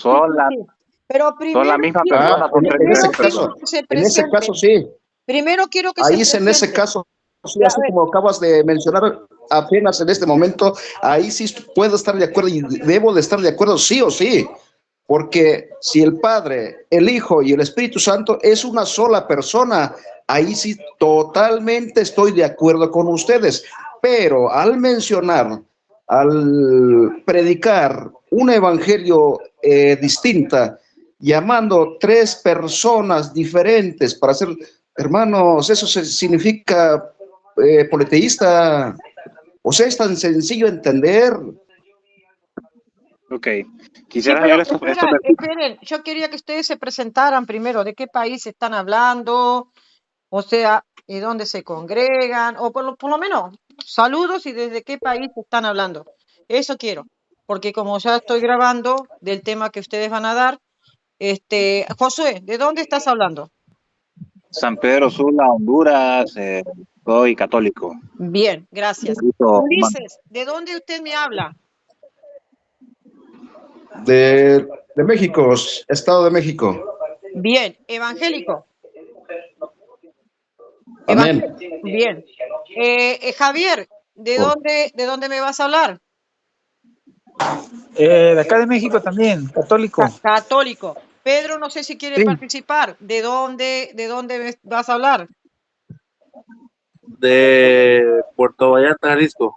Son la, sí. Pero son primero la misma quiero, persona, son tres En ese primero diferentes. quiero caso, que se en ese presente. caso sí. Primero quiero que se Ahí es en ese presente. caso, sí, Ya, a así ver, como acabas de mencionar apenas en este momento, ahí sí puedo estar de acuerdo y debo de estar de acuerdo sí o sí, porque si el Padre, el Hijo y el Espíritu Santo es una sola persona, ahí sí totalmente estoy de acuerdo con ustedes, pero al mencionar, al predicar un evangelio distinta, llamando tres personas diferentes para hacer, hermanos, eso significa politeísta. O sea, es tan sencillo entender. Ok. sí, Quisiera pero leer estos versículos. esperen, yo quería que ustedes se presentaran primero, de qué país están hablando, o sea, de dónde se congregan, o por lo menos saludos y desde qué país están hablando. Eso quiero, porque como ya estoy grabando del tema que ustedes van a dar, Josué, ¿de dónde estás hablando? San Pedro Sula, Honduras, soy católico. Bien, gracias. Benito, Ulises, ¿de dónde usted me habla? De México, Estado de México. Bien, evangélico. Amén. Bien. Javier, ¿de dónde me vas a hablar? De acá de México también, católico. Católico. Pedro, no sé si quiere Sí. participar. ¿De dónde me vas a hablar? De Puerto Vallarta, Jalisco,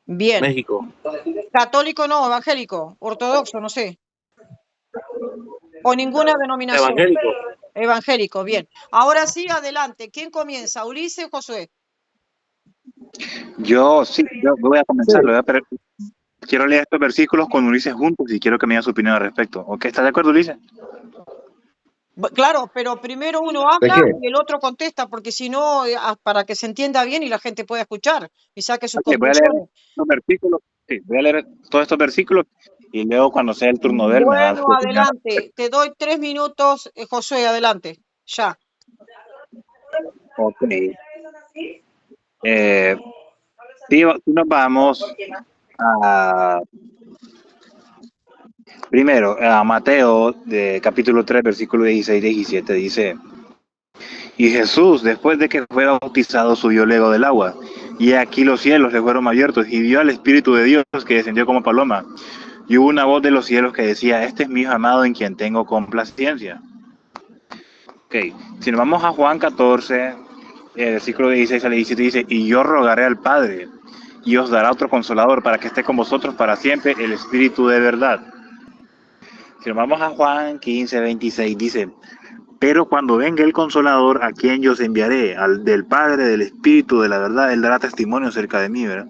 Bien. México. Católico no, evangélico, ortodoxo, no sé. O ninguna denominación. Evangélico. Evangélico, bien. Ahora sí, adelante. ¿Quién comienza? ¿Ulises o Josué? yo voy a comenzarlo. Sí. Quiero leer estos versículos con Ulises juntos y quiero que me diga su opinión al respecto. ¿Ok? ¿Estás de acuerdo, Ulises? Claro, pero primero uno ¿De habla qué? y el otro contesta, porque si no, para que se entienda bien y la gente pueda escuchar y saque sus Ok, voy a leer conclusiones. estos versículos. Sí, voy a leer todos estos versículos y luego cuando sea el turno de él me da su Bueno, opinión. adelante. Te doy 3 minutos, Josué, adelante. Ya. Ok. Sí, nos vamos a primero a Mateo de capítulo 3 versículo 16 y 17 dice: Y Jesús, después de que fue bautizado, subió luego del agua. Y aquí los cielos le fueron abiertos y vio al Espíritu de Dios que descendió como paloma. Y hubo una voz de los cielos que decía: Este es mi hijo amado en quien tengo complacencia. Ok, si nos vamos a Juan 14, versículo 16 al 17 dice: Y yo rogaré al Padre y os dará otro consolador para que esté con vosotros para siempre, el Espíritu de verdad. Si nos vamos a Juan 15, 26 dice: Pero cuando venga el Consolador, a quien yo os enviaré, al del Padre, del Espíritu, de la verdad, él dará testimonio acerca de mí, ¿verdad?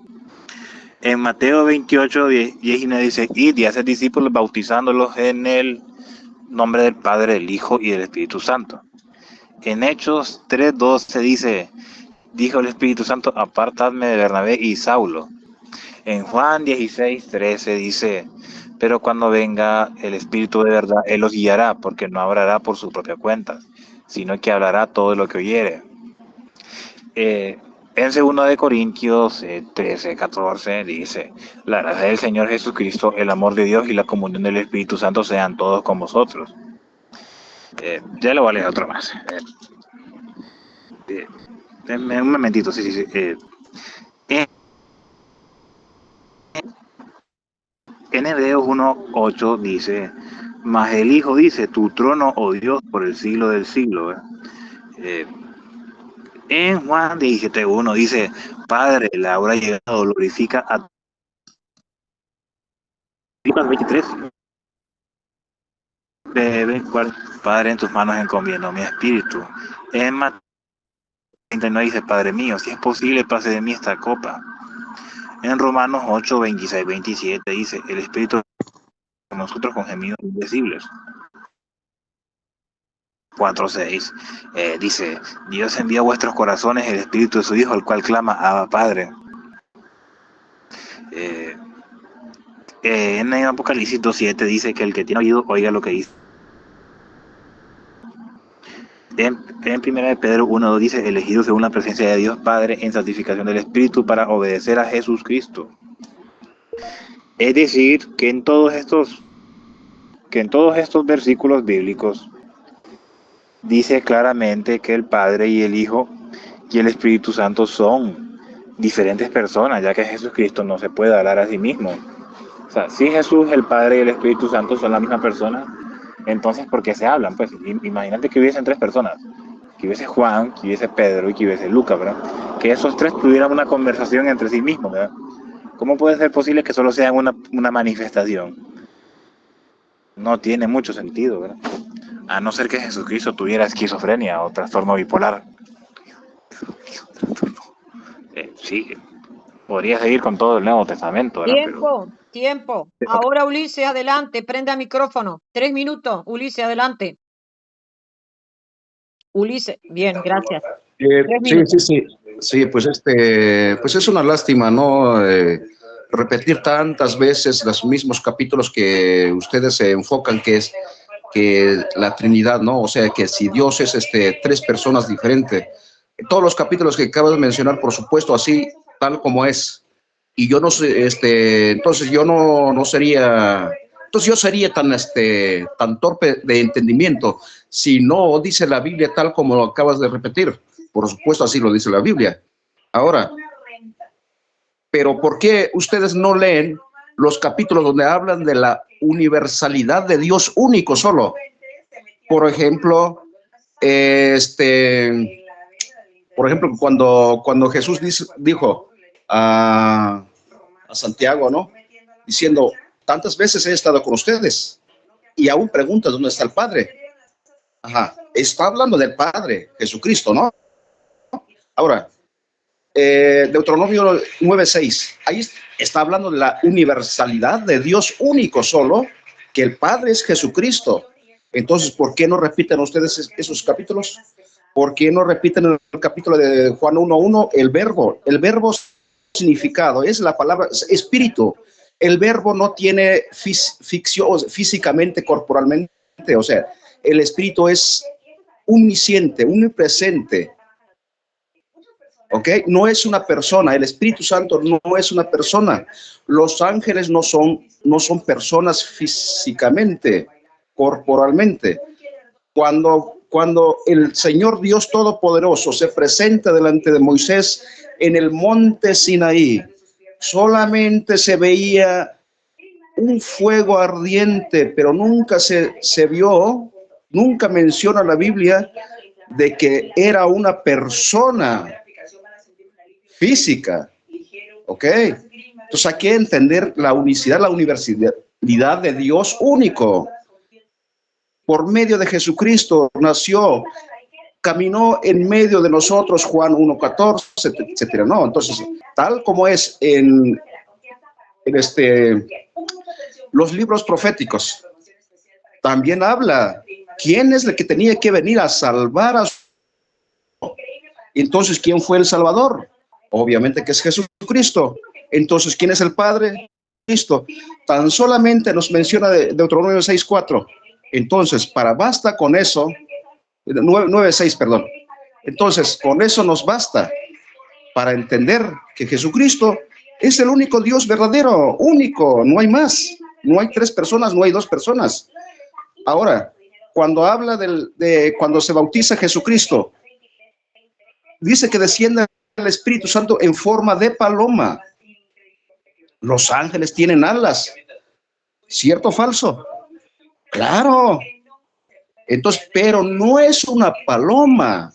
En Mateo 28, 10 y 9 dice: Id y haced discípulos bautizándolos en el nombre del Padre, del Hijo y del Espíritu Santo. En Hechos 3, 12 dice: Dijo el Espíritu Santo: Apartadme de Bernabé y Saulo. En Juan 16, 13 dice: Pero cuando venga el Espíritu de verdad, Él los guiará, porque no hablará por su propia cuenta, sino que hablará todo lo que oyere. En 2 de Corintios 13, 14 dice: La gracia del Señor Jesucristo, el amor de Dios y la comunión del Espíritu Santo sean todos con vosotros. Ya lo voy a leer otro más. Un momentito, sí. En Hebreos 1:8 dice: Mas el Hijo dice: Tu trono, oh Dios, por el siglo del siglo. En Juan 17:1 dice: Padre, la hora ha llegado, glorifica a Lucas 23. Padre, en tus manos encomiendo mi espíritu. En Mateo 39 dice: Padre mío, si es posible, pase de mí esta copa. En Romanos 8, 26, 27 dice: El Espíritu con nosotros con gemidos indecibles. 4:6 dice: Dios envía a vuestros corazones el Espíritu de su Hijo, el cual clama: Abba, Padre. En Apocalipsis 2:7 dice que el que tiene oído oiga lo que dice. En 1 de Pedro 1:2 dice: elegidos según la presencia de Dios Padre en santificación del Espíritu para obedecer a Jesucristo. Es decir, que en todos estos que en todos estos versículos bíblicos dice claramente que el Padre y el Hijo y el Espíritu Santo son diferentes personas, ya que Jesucristo no se puede hablar a sí mismo. O sea, si Jesús, el Padre y el Espíritu Santo son la misma persona, entonces ¿por qué se hablan? Pues imagínate que hubiesen tres personas, que hubiese Juan, que hubiese Pedro y que hubiese Lucas, ¿verdad? Que esos tres tuvieran una conversación entre sí mismos, ¿verdad? ¿Cómo puede ser posible que solo sean una manifestación? No tiene mucho sentido, ¿verdad? A no ser que Jesucristo tuviera esquizofrenia o trastorno bipolar. Sí, podría seguir con todo el Nuevo Testamento, ¿verdad? Tiempo. Ahora Ulises, adelante, prenda micrófono. 3 minutos, Ulises, adelante. Ulises, bien, gracias. 3 minutos. Sí, pues pues es una lástima, ¿no? Repetir tantas veces los mismos capítulos que ustedes se enfocan, que es que la Trinidad, ¿no? O sea, que si Dios es tres personas diferentes. Todos los capítulos que acabo de mencionar, por supuesto, así, tal como es. Y yo no sé, entonces yo no sería, entonces yo sería tan torpe de entendimiento si no dice la Biblia tal como lo acabas de repetir. Por supuesto, así lo dice la Biblia. Ahora, pero ¿por qué ustedes no leen los capítulos donde hablan de la universalidad de Dios único solo? Por ejemplo, cuando Jesús dijo a Santiago, ¿no? Diciendo, tantas veces he estado con ustedes y aún preguntas dónde está el Padre. Ajá, está hablando del Padre, Jesucristo, ¿no? Ahora, Deuteronomio 9:6, ahí está hablando de la universalidad de Dios único solo, que el Padre es Jesucristo. Entonces, ¿por qué no repiten ustedes esos capítulos? ¿Por qué no repiten el capítulo de Juan 1:1? El verbo significado es la palabra espíritu. El verbo no tiene ficción físicamente, corporalmente, o sea, el espíritu es omnisciente, omnipresente. ¿Ok? No es una persona, el Espíritu Santo no es una persona. Los ángeles no son personas físicamente, corporalmente. Cuando el Señor Dios Todopoderoso se presenta delante de Moisés en el monte Sinaí, solamente se veía un fuego ardiente, pero nunca se vio, nunca menciona la Biblia de que era una persona física, ¿ok? Entonces hay que entender la unicidad, la universalidad de Dios único. Por medio de Jesucristo nació, caminó en medio de nosotros, Juan 1:14, etcétera, ¿no? Entonces, tal como es en los libros proféticos, también habla quién es el que tenía que venir a salvar a su... Entonces, ¿quién fue el Salvador? Obviamente que es Jesucristo. Entonces, ¿quién es el Padre? Cristo. Tan solamente nos menciona de Deuteronomio 6:4. Entonces, basta con eso, 9:6, perdón. Entonces, con eso nos basta para entender que Jesucristo es el único Dios verdadero, único, no hay más. No hay tres personas, no hay dos personas. Ahora, cuando habla cuando se bautiza Jesucristo, dice que desciende el Espíritu Santo en forma de paloma. Los ángeles tienen alas. ¿Cierto o falso? Claro. Entonces, pero no es una paloma.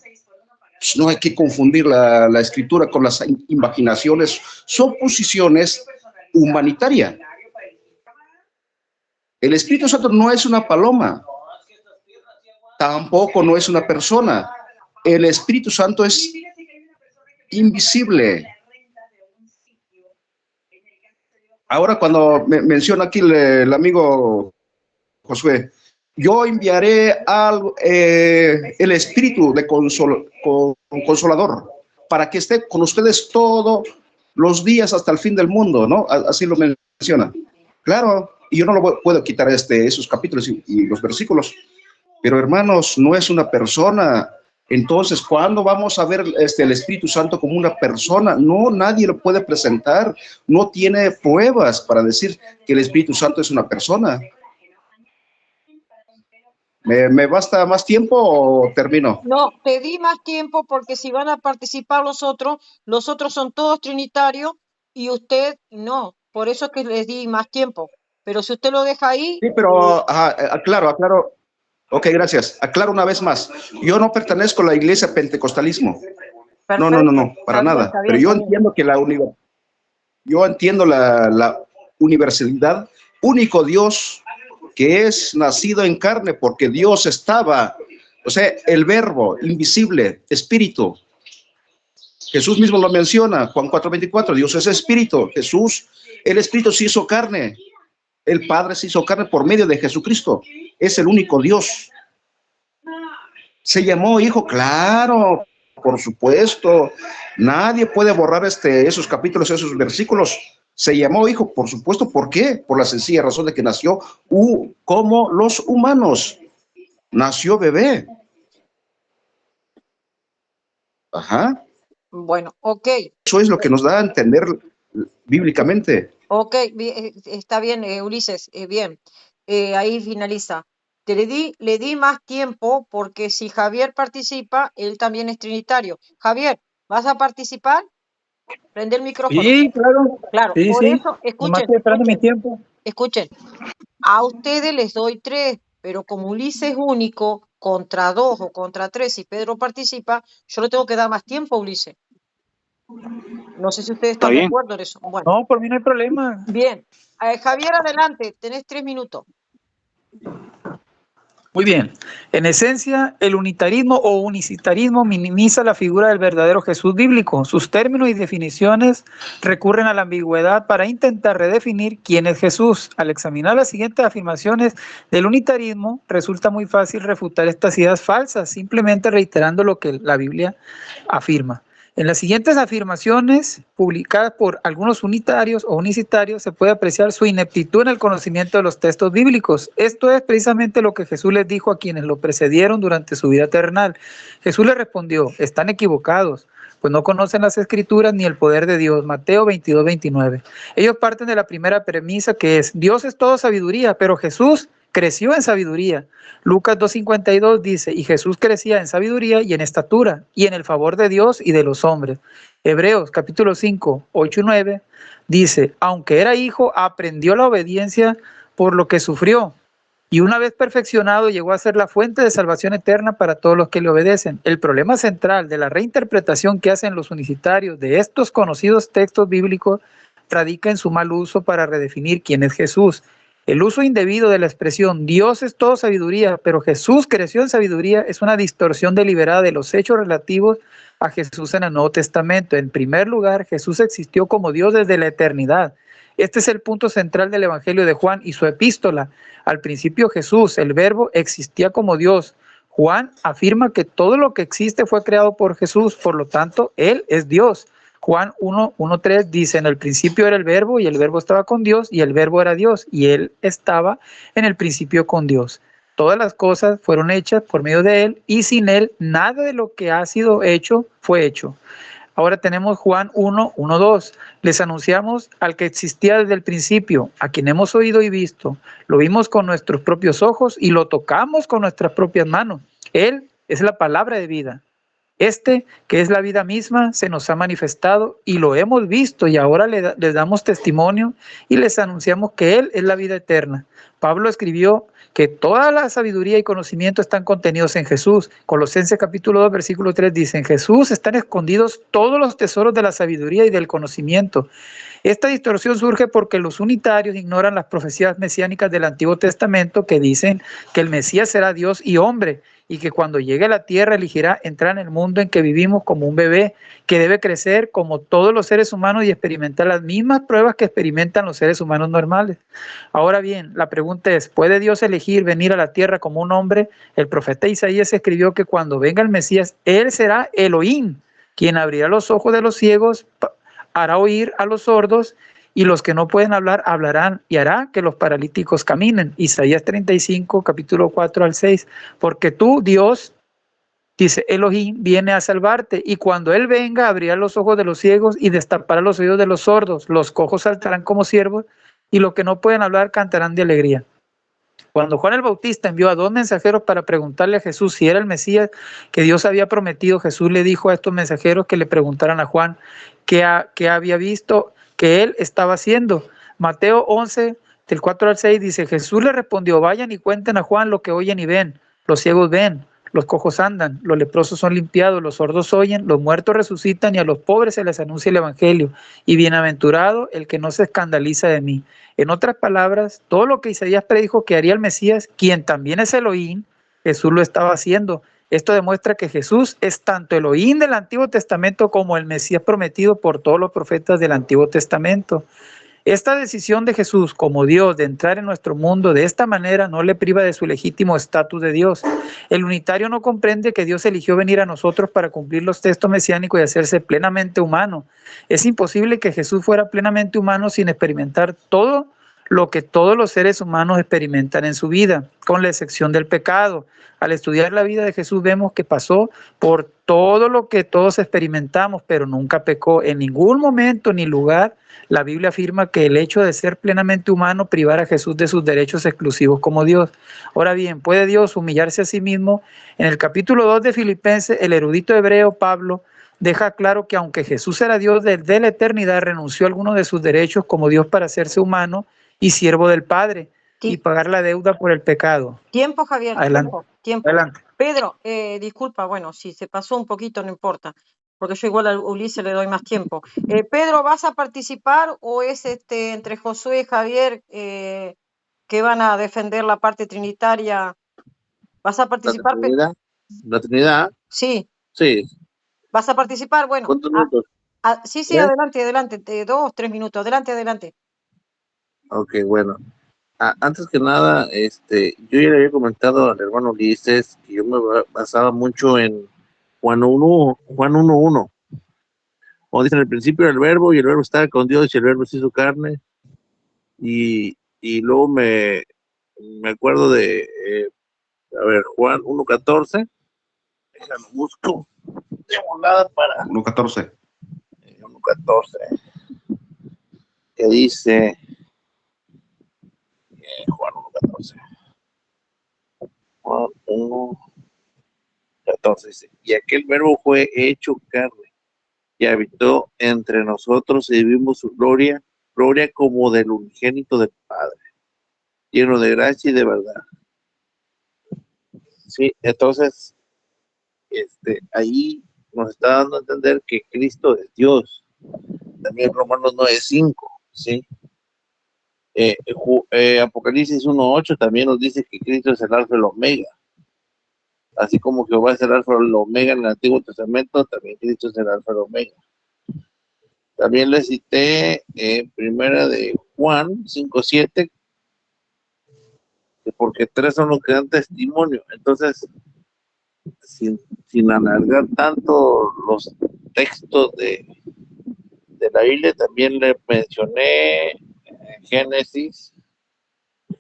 No hay que confundir la escritura con las imaginaciones, suposiciones humanitarias. El Espíritu Santo no es una paloma. Tampoco no es una persona. El Espíritu Santo es invisible. Ahora cuando menciona aquí el amigo Josué, yo enviaré el Espíritu de Consolador para que esté con ustedes todos los días hasta el fin del mundo, ¿no? Así lo menciona. Claro, y yo no lo puedo quitar esos capítulos y los versículos, pero hermanos, no es una persona. Entonces, ¿cuándo vamos a ver el Espíritu Santo como una persona? No, nadie lo puede presentar, no tiene pruebas para decir que el Espíritu Santo es una persona. ¿Me basta más tiempo o termino? No, te di más tiempo porque si van a participar los otros son todos trinitarios y usted no. Por eso es que les di más tiempo. Pero si usted lo deja ahí, Sí, pero aclaro. Ok, gracias. Aclaro una vez más. Yo no pertenezco a la iglesia pentecostalismo. No, perfecto. para Está bien, nada. está bien, Pero yo está bien. entiendo que yo entiendo la universalidad, único Dios que es nacido en carne, porque Dios estaba, o sea, el verbo invisible, espíritu. Jesús mismo lo menciona, Juan 4:24, Dios es espíritu. Jesús, el espíritu se hizo carne. El Padre se hizo carne por medio de Jesucristo. Es el único Dios. Se llamó hijo, claro, por supuesto. Nadie puede borrar esos capítulos, esos versículos. Se llamó hijo, por supuesto. ¿Por qué? Por la sencilla razón de que nació como los humanos. Nació bebé. Ajá. Bueno, ok. Eso es lo que nos da a entender bíblicamente. Ok, está bien, Ulises, bien. Ahí finaliza. Le di más tiempo porque si Javier participa, él también es trinitario. Javier, ¿vas a participar? Prende el micrófono. Sí, claro. Claro, Sí, por sí. eso, Nomás estoy esperando mi tiempo. escuchen. A ustedes les doy 3, pero como Ulises es único, contra 2 o contra 3, si Pedro participa, yo le tengo que dar más tiempo a Ulises. No sé si ustedes ¿Está están de bien? acuerdo en eso. Bueno, No, por mí no hay problema. bien. Javier, adelante, tenés 3 minutos. Muy bien. En esencia, el unitarismo o unicitarismo minimiza la figura del verdadero Jesús bíblico. Sus términos y definiciones recurren a la ambigüedad para intentar redefinir quién es Jesús. Al examinar las siguientes afirmaciones del unitarismo, resulta muy fácil refutar estas ideas falsas, simplemente reiterando lo que la Biblia afirma. En las siguientes afirmaciones, publicadas por algunos unitarios o unicitarios, se puede apreciar su ineptitud en el conocimiento de los textos bíblicos. Esto es precisamente lo que Jesús les dijo a quienes lo precedieron durante su vida terrenal. Jesús les respondió: están equivocados, pues no conocen las Escrituras ni el poder de Dios. Mateo 22:29. Ellos parten de la primera premisa, que es: Dios es todo sabiduría, pero Jesús creció en sabiduría. Lucas 2:52 dice: y Jesús crecía en sabiduría y en estatura y en el favor de Dios y de los hombres. Hebreos capítulo 5, 8 y 9 dice: aunque era hijo, aprendió la obediencia por lo que sufrió, y una vez perfeccionado llegó a ser la fuente de salvación eterna para todos los que le obedecen. El problema central de la reinterpretación que hacen los unicitarios de estos conocidos textos bíblicos radica en su mal uso para redefinir quién es Jesús. El uso indebido de la expresión Dios es todo sabiduría, pero Jesús creció en sabiduría es una distorsión deliberada de los hechos relativos a Jesús en el Nuevo Testamento. En primer lugar, Jesús existió como Dios desde la eternidad. Este es el punto central del Evangelio de Juan y su epístola. Al principio Jesús, el Verbo, existía como Dios. Juan afirma que todo lo que existe fue creado por Jesús, por lo tanto, Él es Dios. Juan 1:3 dice: en el principio era el Verbo, y el Verbo estaba con Dios, y el Verbo era Dios, y Él estaba en el principio con Dios. Todas las cosas fueron hechas por medio de Él, y sin Él nada de lo que ha sido hecho fue hecho. Ahora tenemos Juan 1:2. Les anunciamos al que existía desde el principio, a quien hemos oído y visto. Lo vimos con nuestros propios ojos y lo tocamos con nuestras propias manos. Él es la palabra de vida. Este, que es la vida misma, se nos ha manifestado y lo hemos visto, y ahora les damos testimonio y les anunciamos que Él es la vida eterna. Pablo escribió que toda la sabiduría y conocimiento están contenidos en Jesús. Colosenses capítulo 2, versículo 3 dice: en Jesús están escondidos todos los tesoros de la sabiduría y del conocimiento. Esta distorsión surge porque los unitarios ignoran las profecías mesiánicas del Antiguo Testamento, que dicen que el Mesías será Dios y hombre, y que cuando llegue a la tierra elegirá entrar en el mundo en que vivimos como un bebé, que debe crecer como todos los seres humanos y experimentar las mismas pruebas que experimentan los seres humanos normales. Ahora bien, la pregunta es: ¿puede Dios elegir venir a la tierra como un hombre? El profeta Isaías escribió que cuando venga el Mesías, Él será Elohim, quien abrirá los ojos de los ciegos, hará oír a los sordos, y los que no pueden hablar hablarán, y hará que los paralíticos caminen. Isaías 35, capítulo 4-6. Porque tú, Dios, dice Elohim, viene a salvarte, y cuando Él venga abrirá los ojos de los ciegos y destapará los oídos de los sordos. Los cojos saltarán como ciervos, y los que no pueden hablar cantarán de alegría. Cuando Juan el Bautista envió a 2 mensajeros para preguntarle a Jesús si era el Mesías que Dios había prometido, Jesús le dijo a estos mensajeros que le preguntaran a Juan qué había visto que él estaba haciendo. Mateo 11, del 4 al 6 dice, Jesús le respondió, vayan y cuenten a Juan lo que oyen y ven. Los ciegos ven, los cojos andan, los leprosos son limpiados, los sordos oyen, los muertos resucitan y a los pobres se les anuncia el evangelio. Y bienaventurado el que no se escandaliza de mí. En otras palabras, todo lo que Isaías predijo que haría el Mesías, quien también es Elohim, Jesús lo estaba haciendo. Esto demuestra que Jesús es tanto Elohim del Antiguo Testamento como el Mesías prometido por todos los profetas del Antiguo Testamento. Esta decisión de Jesús como Dios de entrar en nuestro mundo de esta manera no le priva de su legítimo estatus de Dios. El unitario no comprende que Dios eligió venir a nosotros para cumplir los textos mesiánicos y hacerse plenamente humano. Es imposible que Jesús fuera plenamente humano sin experimentar todo lo que todos los seres humanos experimentan en su vida, con la excepción del pecado. Al estudiar la vida de Jesús vemos que pasó por todo lo que todos experimentamos, pero nunca pecó en ningún momento ni lugar. La Biblia afirma que el hecho de ser plenamente humano privara a Jesús de sus derechos exclusivos como Dios. Ahora bien, ¿puede Dios humillarse a sí mismo? En el capítulo 2 de Filipenses, el erudito hebreo Pablo deja claro que aunque Jesús era Dios desde la eternidad, renunció a algunos de sus derechos como Dios para hacerse humano y siervo del Padre y pagar la deuda por el pecado. Tiempo, Javier, Adelante. tiempo. Adelante. Pedro, disculpa, bueno, si se pasó un poquito no importa, porque yo igual a Ulises le doy más tiempo. Pedro, ¿vas a participar o es entre Josué y Javier que van a defender la parte trinitaria? ¿Vas a participar? La Trinidad. Sí. Sí. ¿Vas a participar? Bueno. ¿Cuántos minutos? Sí, adelante, 2, 3 minutos, adelante. Ok, bueno. Antes que nada, yo ya le había comentado al hermano Ulises que yo me basaba mucho en Juan 1:1. Como dice en el principio el verbo, y el verbo estaba con Dios, y el verbo se hizo carne. Y luego me acuerdo de, Juan 1:14. Déjame busco. Tengo nada para 1:14. 1:14. Que dice Juan 1:14. Juan 1:14 dice, y aquel verbo fue hecho carne y habitó entre nosotros y vimos su gloria como del unigénito del Padre, lleno de gracia y de verdad. Sí, entonces, ahí nos está dando a entender que Cristo es Dios. También Romanos 9:5, ¿sí? Apocalipsis 1:8 también nos dice que Cristo es el alfa y el omega. Así como Jehová es el alfa y el omega en el Antiguo Testamento, también Cristo es el alfa y el omega. También le cité primera de Juan 5:7, porque 3 son los que dan testimonio. Entonces, sin alargar tanto los textos de la Biblia, también le mencioné Génesis,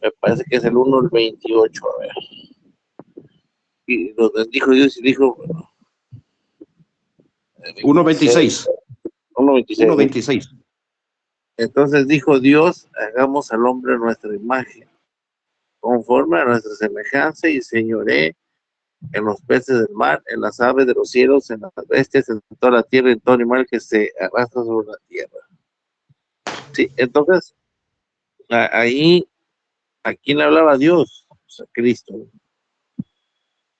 me parece que es el 1:28, a ver. Y lo dijo Dios y dijo, 1:26. 1:26. Entonces dijo Dios, hagamos al hombre a nuestra imagen, conforme a nuestra semejanza, y señoré en los peces del mar, en las aves de los cielos, en las bestias, en toda la tierra, en todo animal que se arrastra sobre la tierra. Sí, entonces, ahí, ¿a quién le hablaba Dios? O sea, Cristo.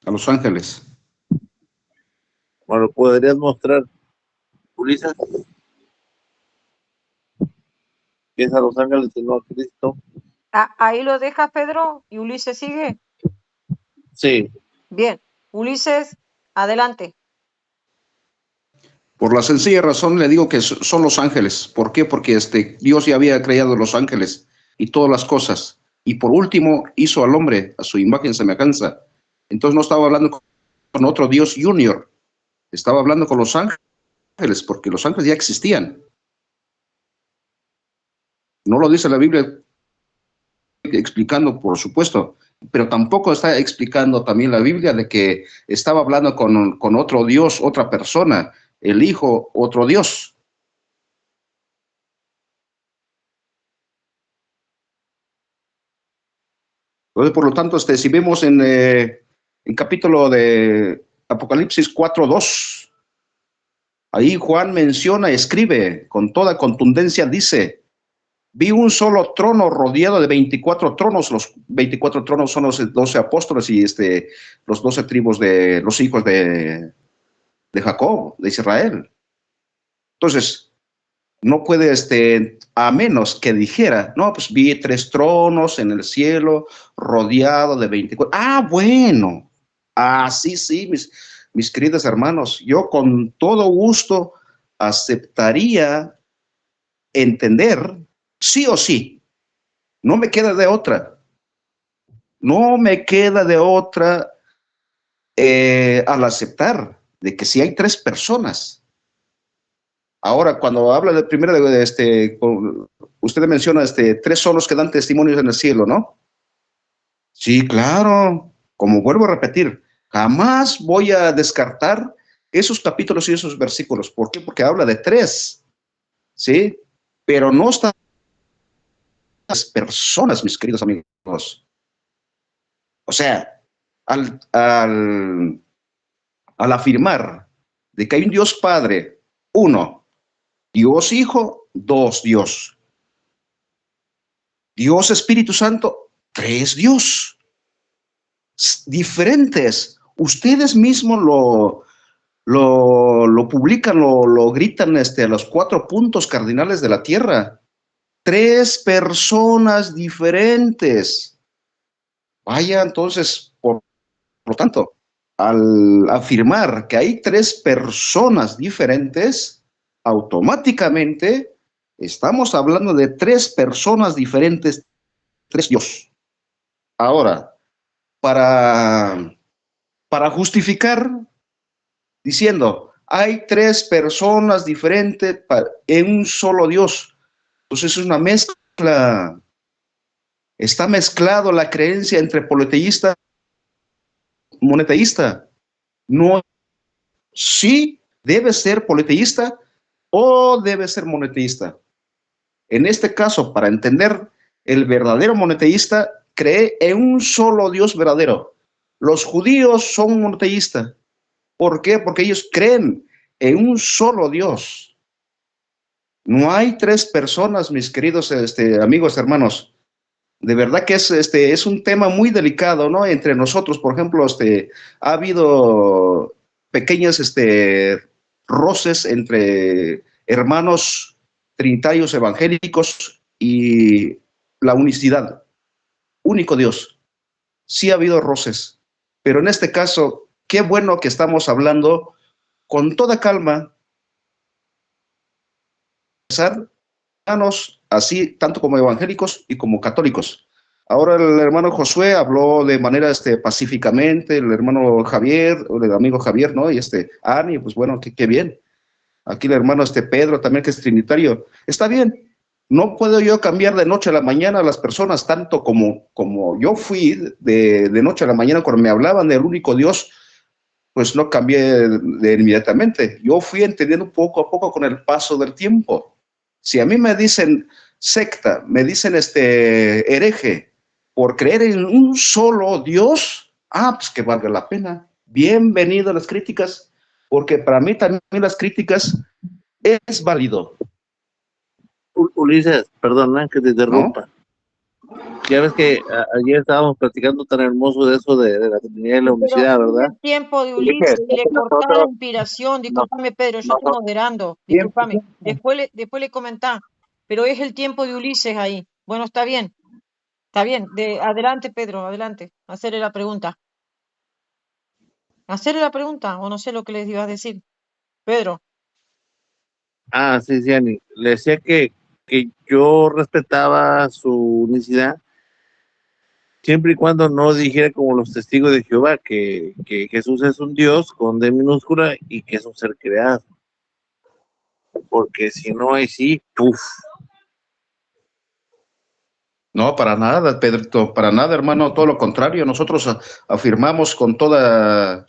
A los ángeles. Bueno, ¿podrías mostrar, Ulises? ¿Qué es a los ángeles y no a Cristo? Ahí lo dejas, Pedro, y Ulises sigue. Sí. Bien, Ulises, adelante. Por la sencilla razón le digo que son los ángeles. ¿Por qué? Porque Dios ya había creado los ángeles y todas las cosas. Y por último hizo al hombre a su imagen y semejanza. Entonces no estaba hablando con otro Dios junior. Estaba hablando con los ángeles, porque los ángeles ya existían. No lo dice la Biblia explicando, por supuesto, pero tampoco está explicando también la Biblia de que estaba hablando con otro Dios, otra persona, el Hijo, otro Dios. Entonces, por lo tanto, si vemos en capítulo de Apocalipsis 4:2, ahí Juan menciona, escribe con toda contundencia, dice: vi un solo trono rodeado de 24 tronos. Los 24 tronos son los 12 apóstoles y los 12 tribus de los hijos de Jacob, de Israel. Entonces, no puede, a menos que dijera, no, pues vi 3 tronos en el cielo rodeado de 24. Ah, bueno. Ah, sí, mis queridos hermanos, yo con todo gusto aceptaría entender, sí o sí. No me queda de otra. No me queda de otra al aceptar de que si hay 3 personas. Ahora, cuando habla de primero usted menciona 3 son los que dan testimonios en el cielo, ¿no? Sí, claro. Como vuelvo a repetir, jamás voy a descartar esos capítulos y esos versículos. ¿Por qué? Porque habla de 3, ¿sí? Pero no están las personas, mis queridos amigos. O sea, al afirmar de que hay un Dios Padre, 1, Dios Hijo, 2, Dios. Dios Espíritu Santo, 3 Dios. Diferentes. Ustedes mismos lo publican, lo gritan a los 4 puntos cardinales de la tierra. 3 personas diferentes. Vaya, entonces, por lo tanto, al afirmar que hay 3 personas diferentes, automáticamente estamos hablando de 3 personas diferentes, 3 Dios. Ahora, para justificar, diciendo, hay 3 personas diferentes en un solo Dios, pues es una mezcla. Está mezclado la creencia entre politeísta y monoteísta. No, sí debe ser politeísta o debe ser monoteísta. En este caso, para entender, el verdadero monoteísta cree en un solo Dios verdadero. Los judíos son monoteístas. ¿Por qué? Porque ellos creen en un solo Dios. No hay 3 personas, mis queridos amigos, hermanos. De verdad que es un tema muy delicado, ¿no? Entre nosotros, por ejemplo, ha habido pequeños roces entre hermanos trinitarios evangélicos y la unicidad, único Dios. Sí ha habido roces, pero en este caso, qué bueno que estamos hablando con toda calma, hermanos, así tanto como evangélicos y como católicos. Ahora el hermano Josué habló de manera pacíficamente, el hermano Javier, el amigo Javier, ¿no? Y Ani, pues bueno, qué bien. Aquí el hermano Pedro también, que es trinitario. Está bien. No puedo yo cambiar de noche a la mañana a las personas, tanto como yo fui de noche a la mañana cuando me hablaban del único Dios, pues no cambié inmediatamente. Yo fui entendiendo poco a poco con el paso del tiempo. Si a mí me dicen secta, me dicen hereje, por creer en un solo Dios, pues que valga la pena. Bienvenido a las críticas, porque para mí también las críticas es válido. Ulises, perdona que te interrumpa. ¿No? Ya ves que ayer estábamos platicando tan hermoso de eso de la Trinidad y la unicidad, ¿verdad? El tiempo de Ulises, le cortaba la inspiración, discúlpame Pedro, yo estoy moderando, discúlpame, después le comentá, pero es el tiempo de Ulises ahí. Bueno, está bien, adelante Pedro, adelante, hacerle la pregunta, o no sé lo que les ibas a decir, Pedro. Sí, Ani, le decía que yo respetaba su unicidad, siempre y cuando no dijera como los testigos de Jehová que Jesús es un Dios con D minúscula y que es un ser creado. Porque si no, ahí sí, ¡puf! No, para nada, Pedrito, para nada, hermano, todo lo contrario. Nosotros afirmamos con toda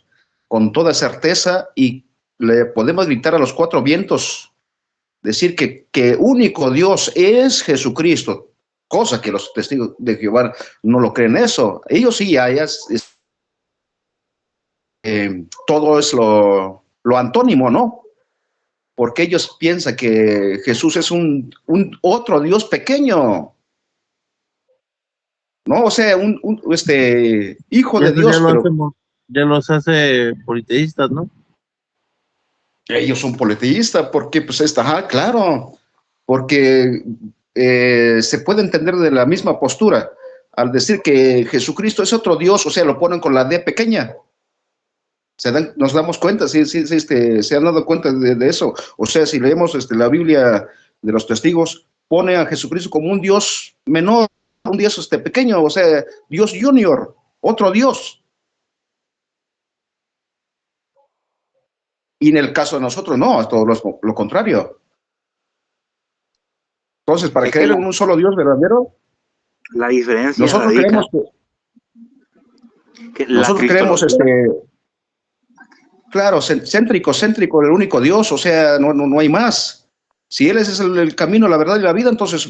certeza y le podemos gritar a los 4 vientos, decir que único Dios es Jesucristo, cosa que los testigos de Jehová no lo creen eso. Ellos sí, todo es lo antónimo, ¿no? Porque ellos piensan que Jesús es un otro Dios pequeño, ¿no? O sea, hijo Ya, de eso ya Dios, lo pero hacemos, ya los hace politeístas, ¿no? ellos son politeístas, porque pues claro, porque se puede entender de la misma postura al decir que Jesucristo es otro Dios, o sea, lo ponen con la D pequeña. Nos damos cuenta, sí, se han dado cuenta de eso. O sea, si leemos la Biblia de los testigos, pone a Jesucristo como un Dios menor, un Dios pequeño, o sea, Dios junior, otro Dios. Y en el caso de nosotros, no, es todo lo contrario. Entonces, para creer en un solo Dios verdadero, la diferencia nosotros radica creemos que la nosotros creemos claro, céntrico, el único Dios, o sea, no hay más. Si Él es el camino, la verdad y la vida, entonces,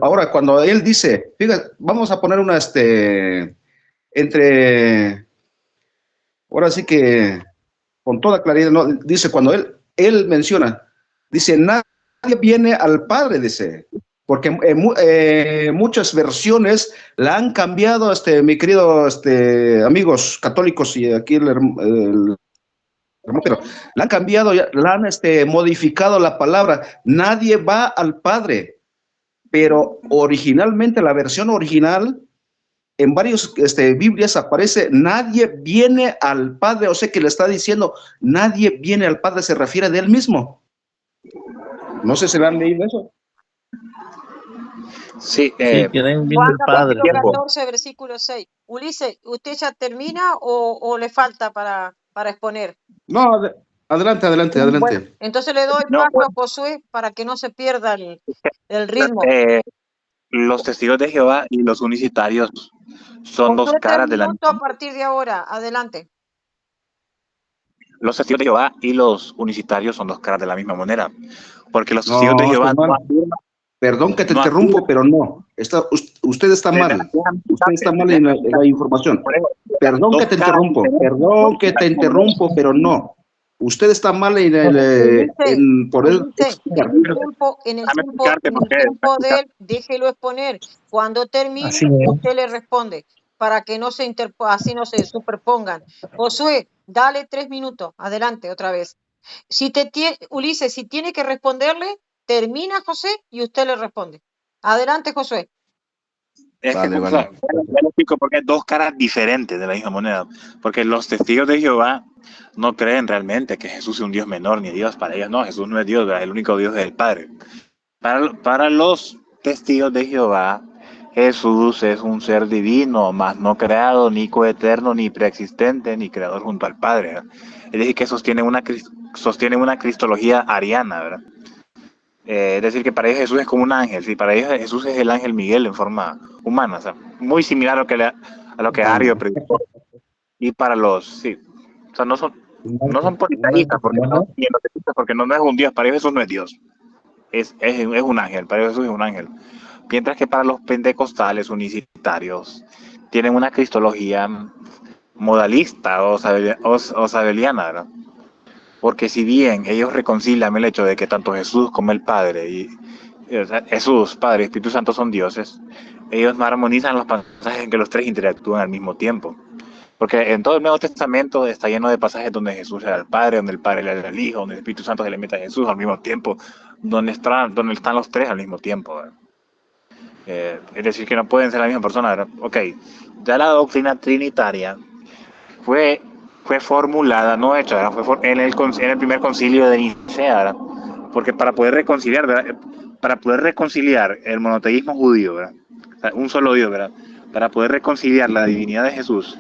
ahora cuando Él dice, fíjate, vamos a poner ahora sí que con toda claridad, ¿no? Dice, cuando Él menciona, dice, nadie viene al Padre, dice, porque muchas versiones la han cambiado, mi querido, amigos católicos y aquí pero la han cambiado, la han modificado la palabra. Nadie va al Padre, pero originalmente la versión original en varias Biblias aparece nadie viene al Padre, o sea que le está diciendo nadie viene al Padre, se refiere de él mismo. No sé si le han leído eso. Sí, sí, que den bien Juan del Padre. capítulo 14, versículo 6. Ulises, ¿usted ya termina o le falta para exponer? No, adelante. Bueno, entonces le doy paso a Josué para que no se pierda el ritmo. Los testigos de Jehová y los unicitarios son dos Josué, caras de la minuto a partir de ahora. Adelante. Los testigos de Jehová y los unicitarios son dos caras de la misma moneda, porque los testigos de Jehová no afirman. Perdón que te interrumpo, pero no. Usted está mal. Usted está mal en la información. Perdón que te interrumpo, pero no. Usted está mal por el en el tiempo de él, déjelo exponer. Cuando termine, usted le responde para que no así no se superpongan. Josué, dale 3 minutos. Adelante, otra vez. Ulises, si tiene que responderle, termina José y usted le responde. Adelante, Josué. Es que ya lo explico porque hay dos caras diferentes de la misma moneda. Porque los testigos de Jehová no creen realmente que Jesús es un Dios menor ni Dios. Para ellos no, Jesús no es Dios, ¿verdad? El único Dios es el Padre. Para los testigos de Jehová, Jesús es un ser divino, más no creado, ni coeterno, ni preexistente, ni creador junto al Padre, ¿verdad? Es decir, que sostiene una cristología ariana, ¿verdad? Es decir, que para ellos Jesús es como un ángel, ¿sí? Para ellos Jesús es el ángel Miguel en forma humana, o sea, muy similar a lo que Ario predicó. Y para los, sí, o sea, no son politeístas, porque no es un Dios, para ellos Jesús no es Dios, es un ángel, para ellos Jesús es un ángel. Mientras que para los pentecostales unicitarios tienen una cristología modalista o sabeliana, ¿verdad? Porque si bien ellos reconcilian el hecho de que tanto Jesús como el Padre, Jesús, Padre y Espíritu Santo son dioses, ellos no armonizan los pasajes en que los tres interactúan al mismo tiempo. Porque en todo el Nuevo Testamento está lleno de pasajes donde Jesús era el Padre, donde el Padre era el Hijo, donde el Espíritu Santo se le mete a Jesús al mismo tiempo, donde están los tres al mismo tiempo, ¿verdad? Es decir, que no pueden ser la misma persona, ¿verdad? Ok, ya la doctrina trinitaria fue formulada, no hecha, ¿verdad? Fue en el primer concilio de Nicea, ¿verdad? Porque para poder reconciliar, ¿verdad? Para poder reconciliar el monoteísmo judío, ¿verdad? O sea, un solo Dios, ¿verdad? Para poder reconciliar la divinidad de Jesús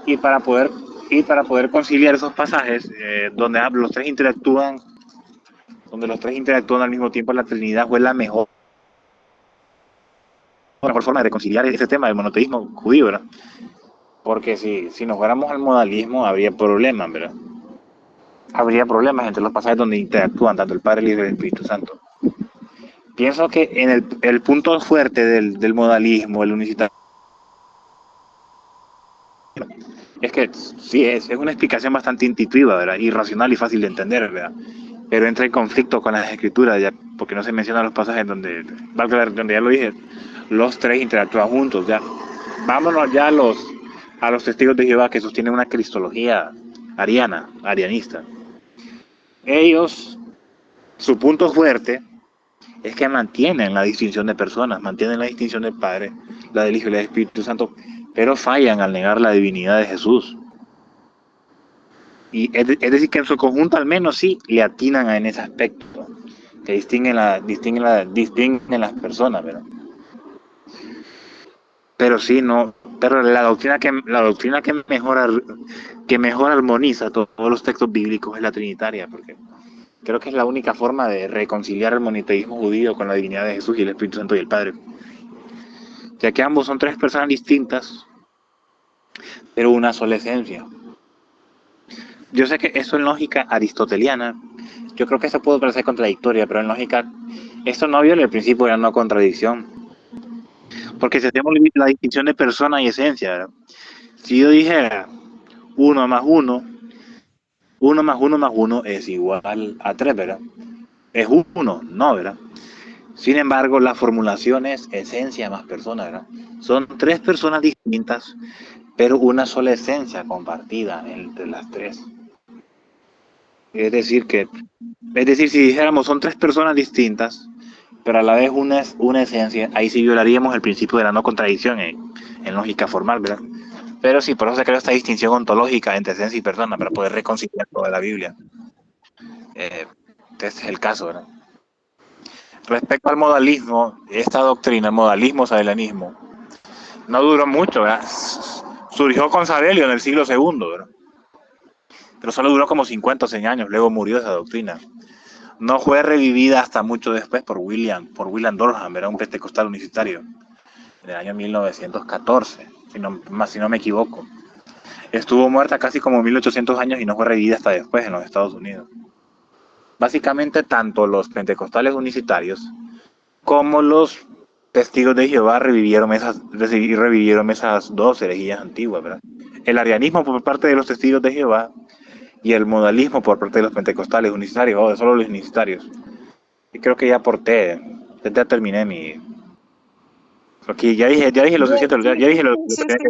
y para poder conciliar esos pasajes donde los tres interactúan al mismo tiempo, la Trinidad fue la mejor forma de reconciliar ese tema del monoteísmo judío, ¿verdad? Porque si nos fuéramos al modalismo habría problemas, ¿verdad? Habría problemas entre los pasajes donde interactúan tanto el Padre, el Hijo y el Espíritu Santo. pienso que en el punto fuerte del modalismo, el unicitario, es que sí, es una explicación bastante intuitiva, ¿verdad? Irracional y fácil de entender, ¿verdad? Pero entra en conflicto con las escrituras, ya, porque no se mencionan los pasajes donde ya lo dije, los tres interactúan juntos, ya. Vámonos ya a los testigos de Jehová que sostienen una cristología arianista. Ellos, su punto fuerte es que mantienen la distinción de personas, mantienen la distinción del Padre, la del Hijo y del Espíritu Santo, pero fallan al negar la divinidad de Jesús. Y es decir, que en su conjunto al menos sí le atinan en ese aspecto, que distinguen las personas, ¿verdad? Pero sí, no, pero la doctrina que mejor armoniza todos los textos bíblicos es la trinitaria, porque creo que es la única forma de reconciliar el monoteísmo judío con la divinidad de Jesús y el Espíritu Santo y el Padre, ya que ambos son tres personas distintas, pero una sola esencia. Yo sé que eso en lógica aristoteliana, yo creo que eso puede parecer contradictoria, pero en lógica esto no viola el principio de la no contradicción, porque si hacemos la distinción de persona y esencia, ¿verdad? Si yo dijera 1 más 1, 1 más 1 más 1 es igual a 3, ¿verdad? Es 1, no, ¿verdad? Sin embargo, la formulación es esencia más persona, ¿verdad? Son tres personas distintas, pero una sola esencia compartida entre las tres. Es decir, si dijéramos son tres personas distintas, pero a la vez una esencia, ahí sí violaríamos el principio de la no contradicción en lógica formal, ¿verdad? Pero sí, por eso se creó esta distinción ontológica entre esencia y persona, para poder reconciliar toda la Biblia. Este es el caso, ¿verdad? Respecto al modalismo, esta doctrina, el modalismo sabelianismo, no duró mucho, ¿verdad? Surgió con Sabelio en el siglo II, ¿verdad? Pero solo duró como 50 o 100 años, luego murió esa doctrina. No fue revivida hasta mucho después por William Durham, era un pentecostal unicitario, en el año 1914, si no me equivoco. Estuvo muerta casi como 1800 años y no fue revivida hasta después en los Estados Unidos. Básicamente, tanto los pentecostales unicitarios como los testigos de Jehová revivieron esas dos herejías antiguas, ¿verdad? El arianismo por parte de los testigos de Jehová y el modalismo por parte de los pentecostales unicitarios, o de solo los unicitarios. Y creo que ya aporté, ya terminé mi... Aquí ya dije lo suficiente, ya dije lo que tenía que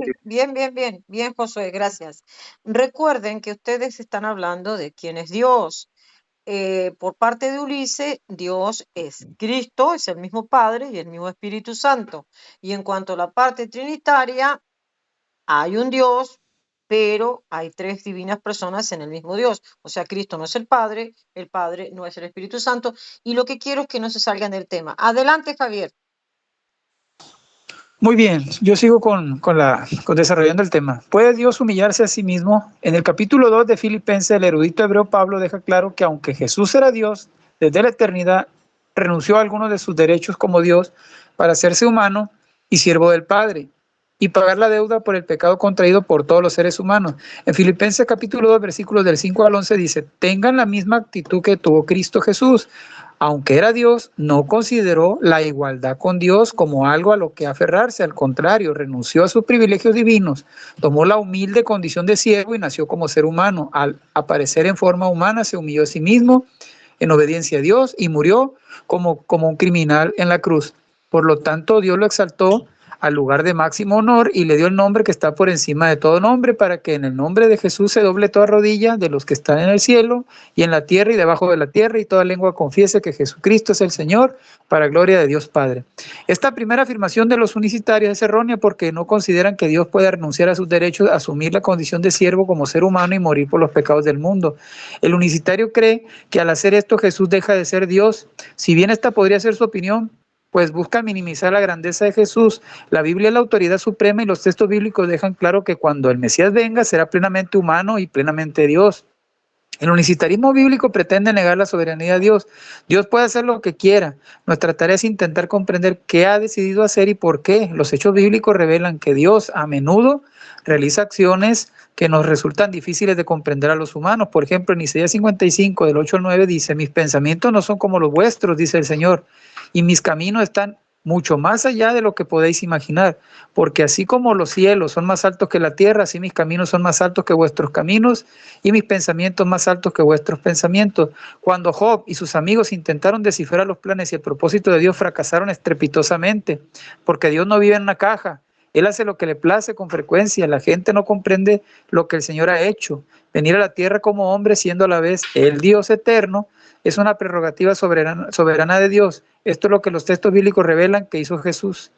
decir. Bien, Josué, gracias. Recuerden que ustedes están hablando de quién es Dios. Por parte de Ulises, Dios es Cristo, es el mismo Padre y el mismo Espíritu Santo. Y en cuanto a la parte trinitaria, hay un Dios, pero hay tres divinas personas en el mismo Dios. O sea, Cristo no es el Padre no es el Espíritu Santo. Y lo que quiero es que no se salgan del tema. Adelante, Javier. Muy bien, yo sigo con desarrollando el tema. ¿Puede Dios humillarse a sí mismo? En el capítulo 2 de Filipenses, el erudito hebreo Pablo deja claro que aunque Jesús era Dios, desde la eternidad renunció a algunos de sus derechos como Dios para hacerse humano y siervo del Padre y pagar la deuda por el pecado contraído por todos los seres humanos. En Filipenses capítulo 2, versículos del 5 al 11 dice, tengan la misma actitud que tuvo Cristo Jesús. Aunque era Dios, no consideró la igualdad con Dios como algo a lo que aferrarse, al contrario, renunció a sus privilegios divinos, tomó la humilde condición de siervo y nació como ser humano. Al aparecer en forma humana, se humilló a sí mismo en obediencia a Dios y murió como un criminal en la cruz. Por lo tanto, Dios lo exaltó al lugar de máximo honor y le dio el nombre que está por encima de todo nombre, para que en el nombre de Jesús se doble toda rodilla de los que están en el cielo y en la tierra y debajo de la tierra, y toda lengua confiese que Jesucristo es el Señor, para gloria de Dios Padre. Esta primera afirmación de los unicitarios es errónea porque no consideran que Dios pueda renunciar a sus derechos, asumir la condición de siervo como ser humano y morir por los pecados del mundo. El unicitario cree que al hacer esto Jesús deja de ser Dios. Si bien esta podría ser su opinión, pues busca minimizar la grandeza de Jesús. La Biblia es la autoridad suprema y los textos bíblicos dejan claro que cuando el Mesías venga será plenamente humano y plenamente Dios. El unicitarismo bíblico pretende negar la soberanía de Dios. Dios puede hacer lo que quiera. Nuestra tarea es intentar comprender qué ha decidido hacer y por qué. Los hechos bíblicos revelan que Dios a menudo realiza acciones que nos resultan difíciles de comprender a los humanos. Por ejemplo, en Isaías 55, del 8 al 9, dice: mis pensamientos no son como los vuestros, dice el Señor, y mis caminos están mucho más allá de lo que podéis imaginar, porque así como los cielos son más altos que la tierra, así mis caminos son más altos que vuestros caminos, y mis pensamientos más altos que vuestros pensamientos. Cuando Job y sus amigos intentaron descifrar los planes y el propósito de Dios, fracasaron estrepitosamente, porque Dios no vive en una caja. Él hace lo que le place con frecuencia. La gente no comprende lo que el Señor ha hecho. Venir a la tierra como hombre, siendo a la vez el Dios eterno, es una prerrogativa soberana de Dios. Esto es lo que los textos bíblicos revelan que hizo en Jesús.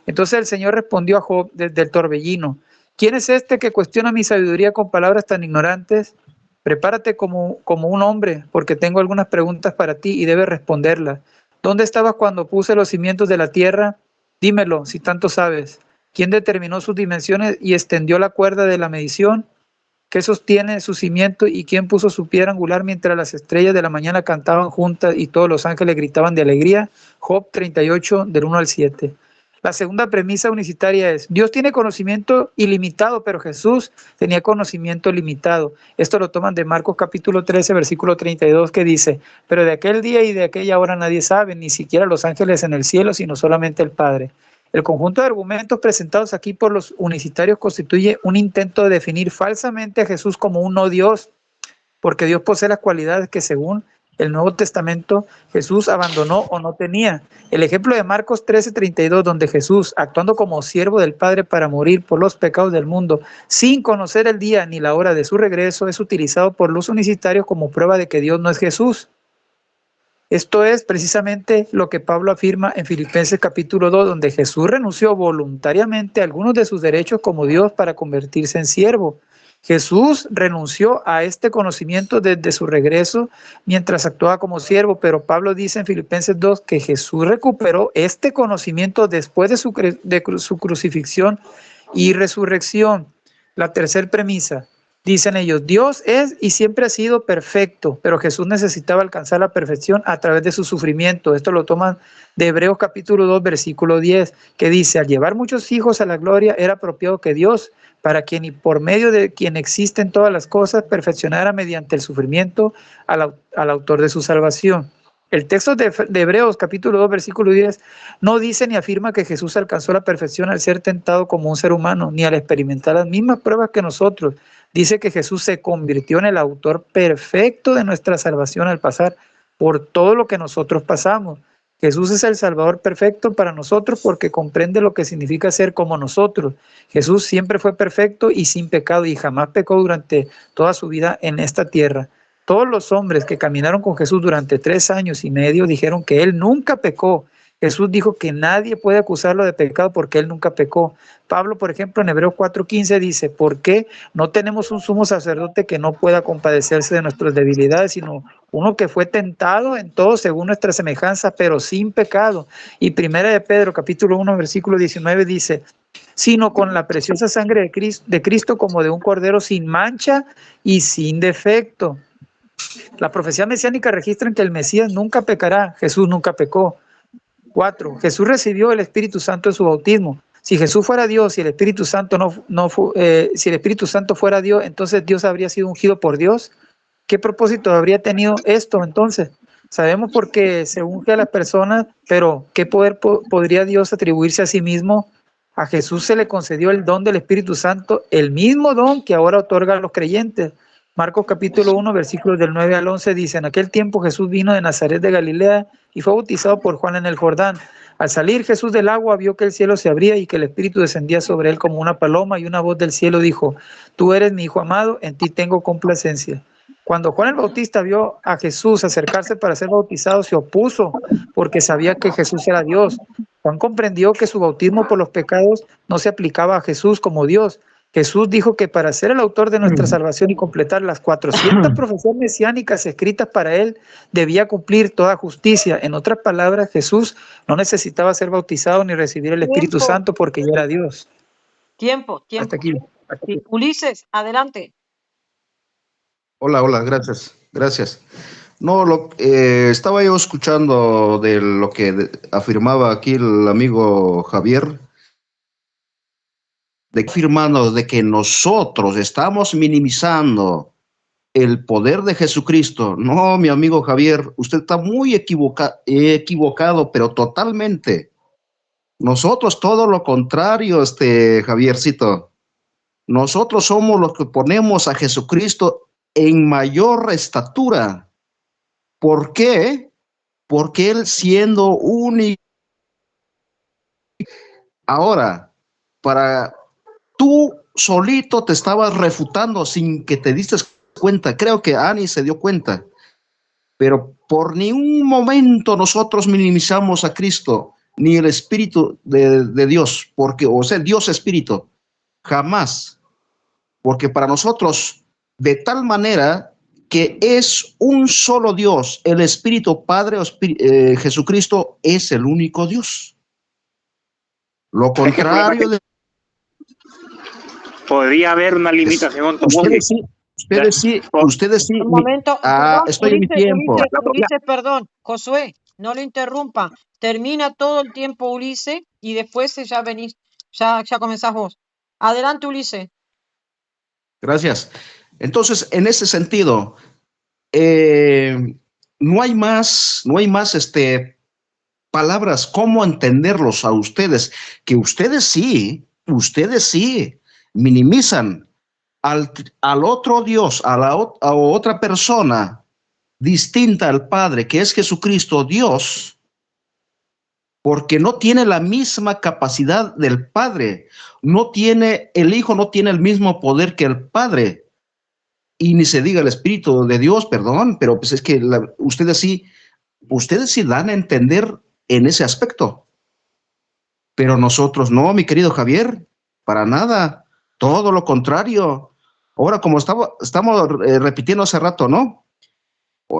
Entonces el Señor respondió a Job desde el torbellino: ¿quién es este que cuestiona mi sabiduría con palabras tan ignorantes? Prepárate como un hombre, porque tengo algunas preguntas para ti y debes responderlas. ¿Dónde estabas cuando puse los cimientos de la tierra? Dímelo, si tanto sabes. ¿Quién determinó sus dimensiones y extendió la cuerda de la medición? ¿Qué sostiene su cimiento y quién puso su piedra angular mientras las estrellas de la mañana cantaban juntas y todos los ángeles gritaban de alegría? Job 38, del 1 al 7. La segunda premisa unicitaria es: Dios tiene conocimiento ilimitado, pero Jesús tenía conocimiento limitado. Esto lo toman de Marcos capítulo 13, versículo 32, que dice: pero de aquel día y de aquella hora nadie sabe, ni siquiera los ángeles en el cielo, sino solamente el Padre. El conjunto de argumentos presentados aquí por los unicitarios constituye un intento de definir falsamente a Jesús como un no Dios, porque Dios posee las cualidades que según el Nuevo Testamento Jesús abandonó o no tenía. El ejemplo de Marcos 13:32, donde Jesús, actuando como siervo del Padre para morir por los pecados del mundo, sin conocer el día ni la hora de su regreso, es utilizado por los unicitarios como prueba de que Dios no es Jesús. Esto es precisamente lo que Pablo afirma en Filipenses capítulo 2, donde Jesús renunció voluntariamente a algunos de sus derechos como Dios para convertirse en siervo. Jesús renunció a este conocimiento desde su regreso mientras actuaba como siervo, pero Pablo dice en Filipenses 2 que Jesús recuperó este conocimiento después de su crucifixión y resurrección. La tercera premisa: dicen ellos, Dios es y siempre ha sido perfecto, pero Jesús necesitaba alcanzar la perfección a través de su sufrimiento. Esto lo toman de Hebreos capítulo 2, versículo 10, que dice: al llevar muchos hijos a la gloria, era apropiado que Dios, para quien y por medio de quien existen todas las cosas, perfeccionara mediante el sufrimiento al autor de su salvación. El texto de Hebreos capítulo 2, versículo 10, no dice ni afirma que Jesús alcanzó la perfección al ser tentado como un ser humano, ni al experimentar las mismas pruebas que nosotros. Dice que Jesús se convirtió en el autor perfecto de nuestra salvación al pasar por todo lo que nosotros pasamos. Jesús es el Salvador perfecto para nosotros porque comprende lo que significa ser como nosotros. Jesús siempre fue perfecto y sin pecado y jamás pecó durante toda su vida en esta tierra. Todos los hombres que caminaron con Jesús durante 3 años y medio dijeron que Él nunca pecó. Jesús dijo que nadie puede acusarlo de pecado porque Él nunca pecó. Pablo, por ejemplo, en Hebreos 4:15 dice: ¿por qué no tenemos un sumo sacerdote que no pueda compadecerse de nuestras debilidades, sino uno que fue tentado en todo según nuestra semejanza, pero sin pecado? Y primera de Pedro, capítulo 1, versículo 19 dice: sino con la preciosa sangre de Cristo como de un cordero sin mancha y sin defecto. La profecía mesiánica registra que el Mesías nunca pecará. Jesús nunca pecó. 4. Jesús recibió el Espíritu Santo en su bautismo. Si Jesús fuera Dios y el Espíritu Santo si el Espíritu Santo fuera Dios, entonces Dios habría sido ungido por Dios. ¿Qué propósito habría tenido esto entonces? Sabemos por qué se unge a las personas, pero ¿qué poder podría Dios atribuirse a sí mismo? A Jesús se le concedió el don del Espíritu Santo, el mismo don que ahora otorga a los creyentes. Marcos capítulo 1, versículos del 9 al 11 dice: en aquel tiempo Jesús vino de Nazaret de Galilea y fue bautizado por Juan en el Jordán. Al salir Jesús del agua, vio que el cielo se abría y que el Espíritu descendía sobre él como una paloma, y una voz del cielo dijo: tú eres mi Hijo amado, en ti tengo complacencia. Cuando Juan el Bautista vio a Jesús acercarse para ser bautizado, se opuso porque sabía que Jesús era Dios. Juan comprendió que su bautismo por los pecados no se aplicaba a Jesús como Dios. Jesús dijo que para ser el autor de nuestra salvación y completar las 400 profecías mesiánicas escritas para él, debía cumplir toda justicia. En otras palabras, Jesús no necesitaba ser bautizado ni recibir el Espíritu Santo porque ya era Dios. Tiempo. Hasta aquí. Sí, Ulises, adelante. Hola, hola, gracias, gracias. No, estaba yo escuchando de lo que afirmaba aquí el amigo Javier, de afirmando de que nosotros estamos minimizando el poder de Jesucristo. No, mi amigo Javier, usted está muy equivocado, pero totalmente. Nosotros todo lo contrario, Javiercito. Nosotros somos los que ponemos a Jesucristo en mayor estatura. ¿Por qué? Porque Él siendo único. Ahora, para tú solito te estabas refutando sin que te diste cuenta. Creo que Ani se dio cuenta. Pero por ningún momento nosotros minimizamos a Cristo, ni el Espíritu de Dios, porque, o sea, Dios Espíritu, jamás. Porque para nosotros, de tal manera que es un solo Dios, el Espíritu Padre, Jesucristo es el único Dios. Lo contrario de... Podría haber una limitación ontológica. Ustedes sí. Un momento, perdón, estoy en mi tiempo. Ulises, perdón, Josué, no lo interrumpa. Termina todo el tiempo, Ulises, y después ya venís, ya comenzás vos. Adelante, Ulises. Gracias. Entonces, en ese sentido, no hay más, palabras cómo entenderlos a ustedes, que ustedes sí minimizan al otro Dios, a otra persona distinta al Padre, que es Jesucristo Dios, porque no tiene la misma capacidad del Padre, el Hijo no tiene el mismo poder que el Padre, y ni se diga el Espíritu de Dios, perdón, pero pues es que ustedes sí dan a entender en ese aspecto, pero nosotros no, mi querido Javier, para nada, todo lo contrario. Ahora, como estamos repitiendo hace rato, ¿no?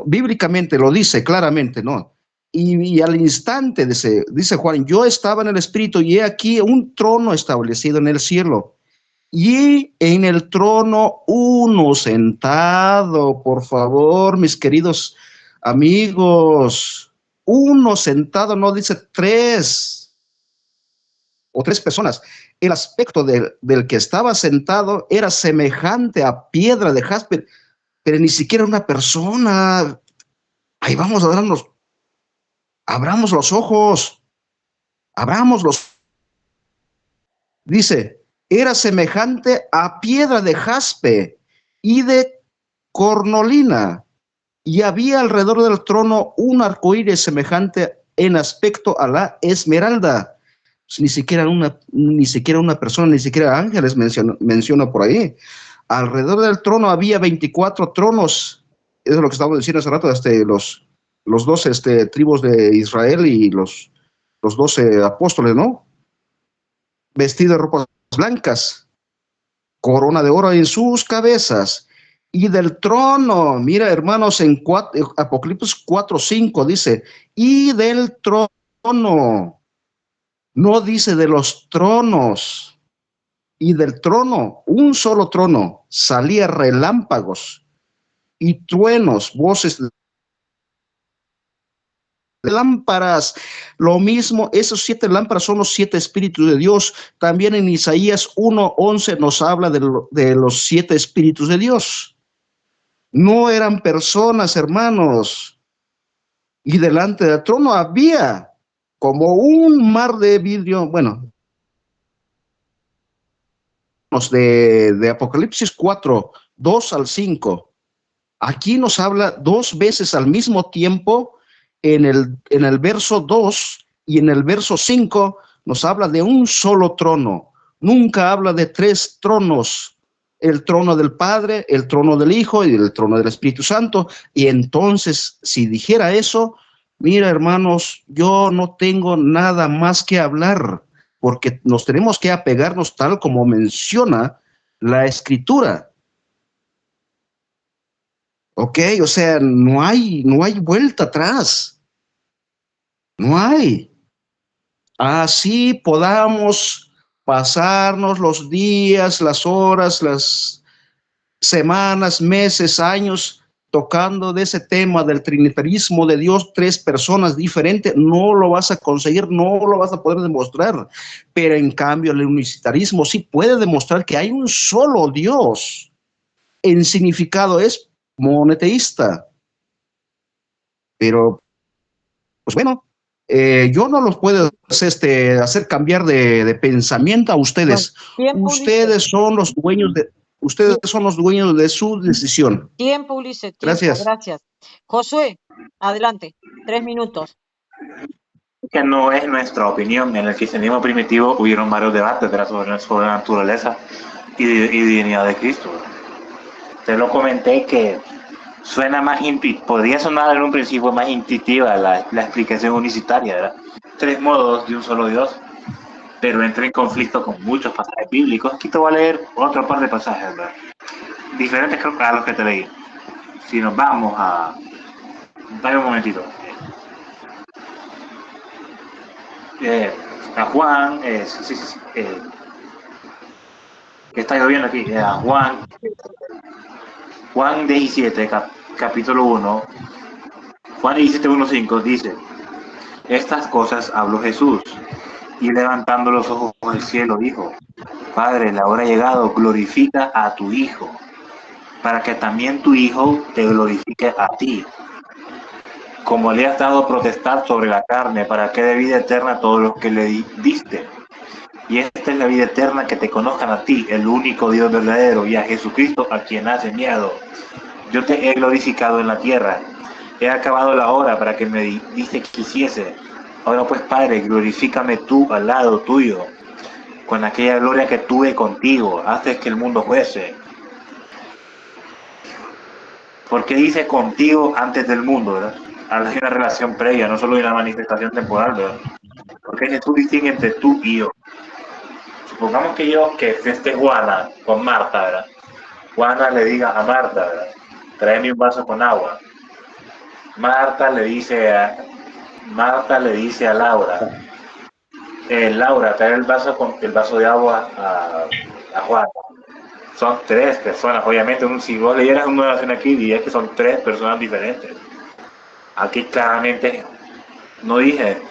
Bíblicamente lo dice claramente, ¿no? Y al instante dice Juan, yo estaba en el Espíritu y he aquí un trono establecido en el cielo. Y en el trono uno sentado, por favor, mis queridos amigos, uno sentado, no dice tres o tres personas. El aspecto del que estaba sentado era semejante a piedra de jaspe, pero ni siquiera una persona. Ahí vamos a abramos los ojos, abramoslos. Dice, era semejante a piedra de jaspe y de cornolina, y había alrededor del trono un arcoíris semejante en aspecto a la esmeralda. Pues ni siquiera una persona, ni siquiera ángeles menciona por ahí. Alrededor del trono había 24 tronos. Eso es lo que estábamos diciendo hace rato, los 12 tribus de Israel y los 12 apóstoles, ¿no? Vestidos de ropas blancas, corona de oro en sus cabezas, y del trono, mira hermanos, en Apocalipsis 4:5 dice, y del trono, no dice de los tronos, y del trono, un solo trono, salía relámpagos y truenos, voces de lámparas, lo mismo, esos 7 lámparas son los 7 espíritus de Dios. También en Isaías 1:11 nos habla de los 7 espíritus de Dios. No eran personas, hermanos, y delante del trono había como un mar de vidrio, bueno, de Apocalipsis 4:2-5. Aquí nos habla 2 veces al mismo tiempo. En el verso 2 y en el verso 5 nos habla de un solo trono. Nunca habla de 3 tronos. El trono del Padre, el trono del Hijo y el trono del Espíritu Santo. Y entonces, si dijera eso, mira, hermanos, yo no tengo nada más que hablar, porque nos tenemos que apegarnos tal como menciona la Escritura. Ok, o sea, no hay vuelta atrás. No hay. Así podamos pasarnos los días, las horas, semanas, meses, años tocando de ese tema del trinitarismo de Dios, tres personas diferentes, no lo vas a conseguir, no lo vas a poder demostrar. Pero en cambio el unicitarismo sí puede demostrar que hay un solo Dios. En significado es monoteísta. Pero, pues bueno, yo no los puedo hacer cambiar de pensamiento a ustedes. Tiempo, Ustedes son los dueños de, su decisión. Tiempo, Ulises, tiempo, Gracias. gracias. Josué, adelante, 3 minutos. Que no es nuestra opinión. En el cristianismo primitivo hubieron varios debates sobre la naturaleza y divinidad de Cristo. Te lo comenté que suena más podría sonar en un principio más intuitiva la explicación unicitaria, ¿verdad? 3 modos de un solo Dios, pero entra en conflicto con muchos pasajes bíblicos. Aquí te voy a leer otro par de pasajes, ¿verdad? Diferentes creo que a los que te leí. Si nos vamos a... Dame un momentito. A Juan, que está lloviendo aquí, a Juan 17, capítulo 1, Juan 17, 1:5 dice: estas cosas habló Jesús, y levantando los ojos al cielo dijo: Padre, la hora ha llegado, glorifica a tu Hijo, para que también tu Hijo te glorifique a ti, como le has dado protestar sobre la carne, para que dé vida eterna a todos los que le diste. Y esta es la vida eterna, que te conozcan a ti, el único Dios verdadero, y a Jesucristo, a quien has enviado. Yo te he glorificado en la tierra. He acabado la hora para que me diste que quisiese. Ahora pues, Padre, glorifícame tú al lado tuyo, con aquella gloria que tuve contigo, antes que el mundo fuese. ¿Por qué dice contigo antes del mundo, verdad? Hay una relación previa, no solo una manifestación temporal, ¿verdad? Porque Jesús distingue entre tú y yo. Supongamos que esté Juana con Marta, ¿verdad? Juana le diga a Marta, ¿verdad? Tráeme un vaso con agua. Marta le dice a Laura, Laura, trae el vaso de agua a Juana. Son 3 personas, obviamente. Si vos leyeras una oración aquí, dirías que son 3 personas diferentes. Aquí claramente no dije,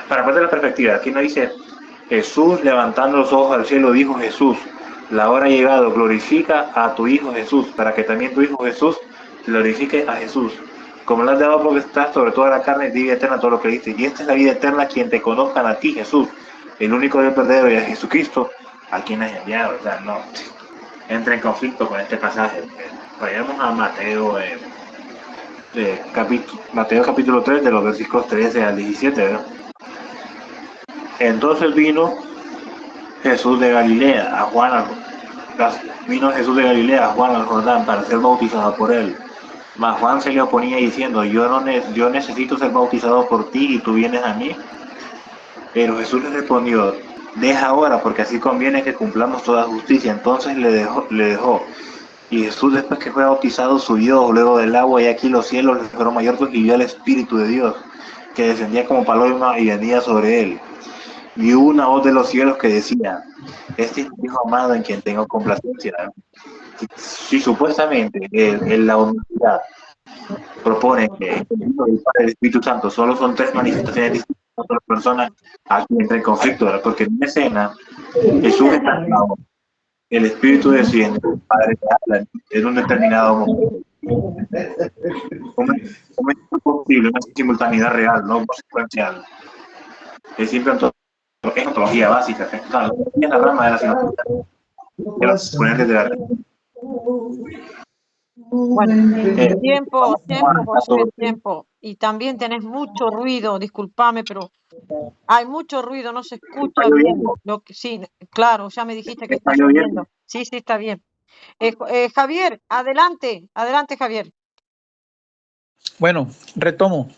para poner la perspectiva, aquí no dice Jesús levantando los ojos al cielo, dijo Jesús, la hora ha llegado, glorifica a tu Hijo Jesús, para que también tu Hijo Jesús glorifique a Jesús. Como le has dado potestad sobre toda la carne, vida eterna, todo lo que diste. Y esta es la vida eterna, quien te conozcan a ti, Jesús, el único Dios verdadero, y a Jesucristo, a quien has enviado. O sea, no entra en conflicto con este pasaje. Vayamos a Mateo, Mateo capítulo 3, de los versículos 13 al 17, ¿verdad? Entonces vino Jesús de Galilea a Juan al Jordán para ser bautizado por él. Mas Juan se le oponía diciendo: yo necesito ser bautizado por ti, y tú vienes a mí. Pero Jesús le respondió: deja ahora, porque así conviene que cumplamos toda justicia. Entonces le dejó. Y Jesús, después que fue bautizado, subió luego del agua, y aquí los cielos le fueron abiertos, y vio al Espíritu de Dios, que descendía como paloma y venía sobre él. Y hubo una voz de los cielos que decía: este es mi Hijo amado, en quien tengo complacencia. Si supuestamente en la universidad propone que el Hijo del Padre y el Espíritu Santo solo son 3 manifestaciones distintas de otras personas, aquí entra en conflicto, ¿verdad? Porque en una escena Jesús está hablando, el Espíritu desciende, el Padre habla en un determinado momento. ¿Cómo es posible una simultaneidad real, no consecuencial? Es siempre es ontología básica, es la rama de la simultaneidad. Bueno, tiempo. Y también tenés mucho ruido, discúlpame, pero hay mucho ruido, no se escucha bien. Sí, claro, ya me dijiste que está lloviendo. Sí, está bien. Javier, adelante, Javier. Bueno, retomo.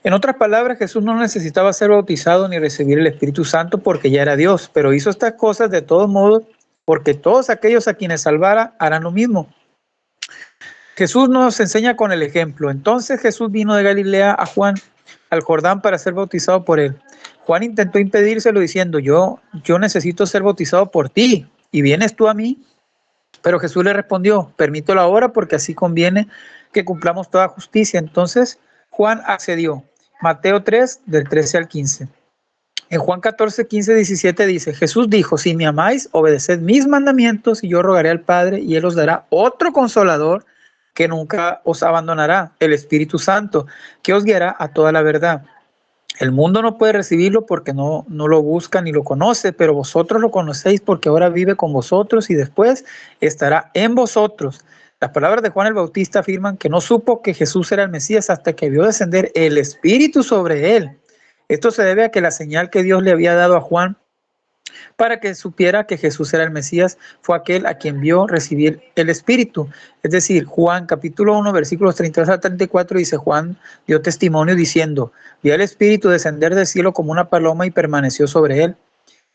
En otras palabras, Jesús no necesitaba ser bautizado ni recibir el Espíritu Santo porque ya era Dios, pero hizo estas cosas de todos modos porque todos aquellos a quienes salvara harán lo mismo. Jesús nos enseña con el ejemplo. Entonces Jesús vino de Galilea a Juan al Jordán para ser bautizado por él. Juan intentó impedírselo diciendo: yo necesito ser bautizado por ti, ¿y vienes tú a mí? Pero Jesús le respondió, permítelo ahora porque así conviene que cumplamos toda justicia. Entonces Juan accedió. Mateo 3, del 13 al 15. En Juan 14, 15, 17 dice, Jesús dijo, si me amáis, obedeced mis mandamientos y yo rogaré al Padre y Él os dará otro consolador que nunca os abandonará, el Espíritu Santo, que os guiará a toda la verdad. El mundo no puede recibirlo porque no lo busca ni lo conoce, pero vosotros lo conocéis porque ahora vive con vosotros y después estará en vosotros. Las palabras de Juan el Bautista afirman que no supo que Jesús era el Mesías hasta que vio descender el Espíritu sobre él. Esto se debe a que la señal que Dios le había dado a Juan para que supiera que Jesús era el Mesías fue aquel a quien vio recibir el Espíritu. Es decir, Juan capítulo 1, versículos 33 a 34 dice, Juan dio testimonio diciendo, vi al Espíritu descender del cielo como una paloma y permaneció sobre él.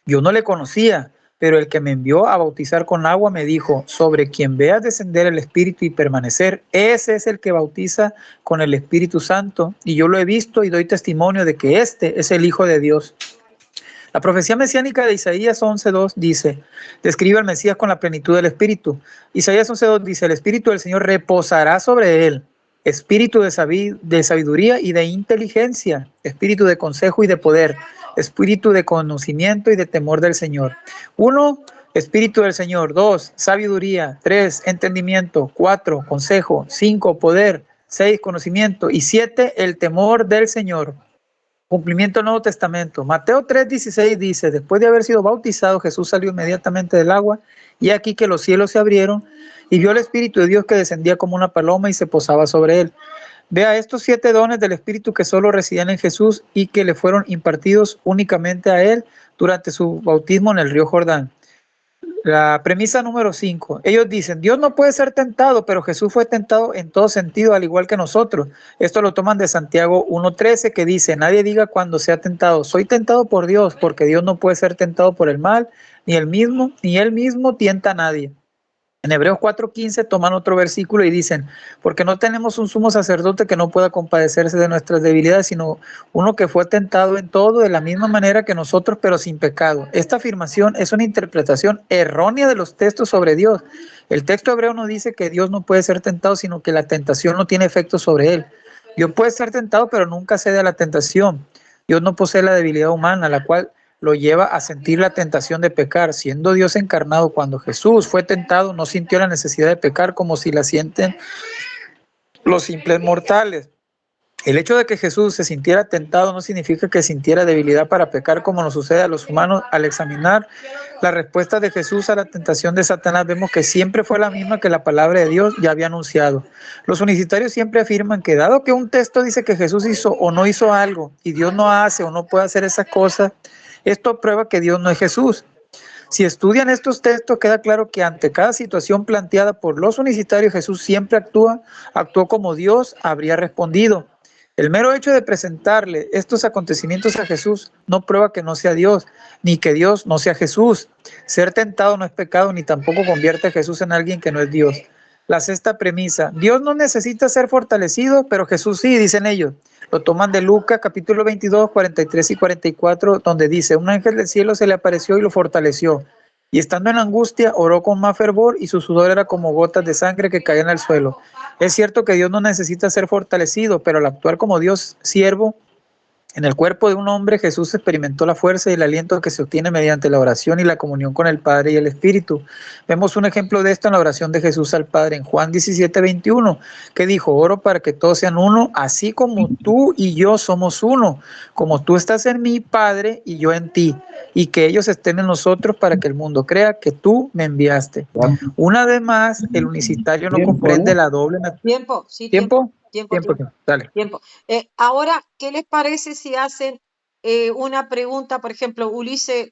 Yo no le conocía, pero el que me envió a bautizar con agua me dijo, sobre quien veas descender el Espíritu y permanecer, ese es el que bautiza con el Espíritu Santo, y yo lo he visto y doy testimonio de que este es el Hijo de Dios. La profecía mesiánica de Isaías 11.2 dice, describe al Mesías con la plenitud del Espíritu. Isaías 11.2 dice, el Espíritu del Señor reposará sobre él, espíritu de sabiduría y de inteligencia, espíritu de consejo y de poder, espíritu de conocimiento y de temor del Señor. 1, espíritu del Señor. 2, sabiduría. 3, entendimiento. 4, consejo. 5, poder. 6, conocimiento. Y 7, el temor del Señor. Cumplimiento del Nuevo Testamento. Mateo 3:16 dice, después de haber sido bautizado, Jesús salió inmediatamente del agua, y aquí que los cielos se abrieron, y vio el Espíritu de Dios que descendía como una paloma y se posaba sobre él. Vea estos 7 dones del Espíritu que solo residían en Jesús y que le fueron impartidos únicamente a él durante su bautismo en el río Jordán. La premisa número 5. Ellos dicen, Dios no puede ser tentado, pero Jesús fue tentado en todo sentido, al igual que nosotros. Esto lo toman de Santiago 1:13, que dice, nadie diga cuando sea tentado, soy tentado por Dios, porque Dios no puede ser tentado por el mal, ni él mismo tienta a nadie. En Hebreos 4:15 toman otro versículo y dicen, porque no tenemos un sumo sacerdote que no pueda compadecerse de nuestras debilidades, sino uno que fue tentado en todo de la misma manera que nosotros, pero sin pecado. Esta afirmación es una interpretación errónea de los textos sobre Dios. El texto hebreo no dice que Dios no puede ser tentado, sino que la tentación no tiene efecto sobre él. Dios puede ser tentado, pero nunca cede a la tentación. Dios no posee la debilidad humana, la cual lo lleva a sentir la tentación de pecar. Siendo Dios encarnado, cuando Jesús fue tentado, no sintió la necesidad de pecar como si la sienten los simples mortales. El hecho de que Jesús se sintiera tentado no significa que sintiera debilidad para pecar como nos sucede a los humanos. Al examinar la respuesta de Jesús a la tentación de Satanás, vemos que siempre fue la misma que la palabra de Dios ya había anunciado. Los unicitarios siempre afirman que dado que un texto dice que Jesús hizo o no hizo algo y Dios no hace o no puede hacer esas cosas, esto prueba que Dios no es Jesús. Si estudian estos textos, queda claro que ante cada situación planteada por los unicitarios, Jesús siempre actuó como Dios habría respondido. El mero hecho de presentarle estos acontecimientos a Jesús no prueba que no sea Dios, ni que Dios no sea Jesús. Ser tentado no es pecado, ni tampoco convierte a Jesús en alguien que no es Dios. La sexta premisa, Dios no necesita ser fortalecido, pero Jesús sí, dicen ellos. Lo toman de Lucas capítulo 22, 43 y 44, donde dice, un ángel del cielo se le apareció y lo fortaleció. Y estando en angustia, oró con más fervor y su sudor era como gotas de sangre que caían al suelo. Es cierto que Dios no necesita ser fortalecido, pero al actuar como Dios siervo, en el cuerpo de un hombre, Jesús experimentó la fuerza y el aliento que se obtiene mediante la oración y la comunión con el Padre y el Espíritu. Vemos un ejemplo de esto en la oración de Jesús al Padre en Juan 17:21, que dijo, oro para que todos sean uno, así como tú y yo somos uno, como tú estás en mí, Padre, y yo en ti, y que ellos estén en nosotros para que el mundo crea que tú me enviaste. Una vez más, el unicitario no comprende la doble Tiempo, sí, ¿Tiempo? Tiempo. Dale. Tiempo. Ahora, ¿qué les parece si hacen una pregunta? Por ejemplo, Ulises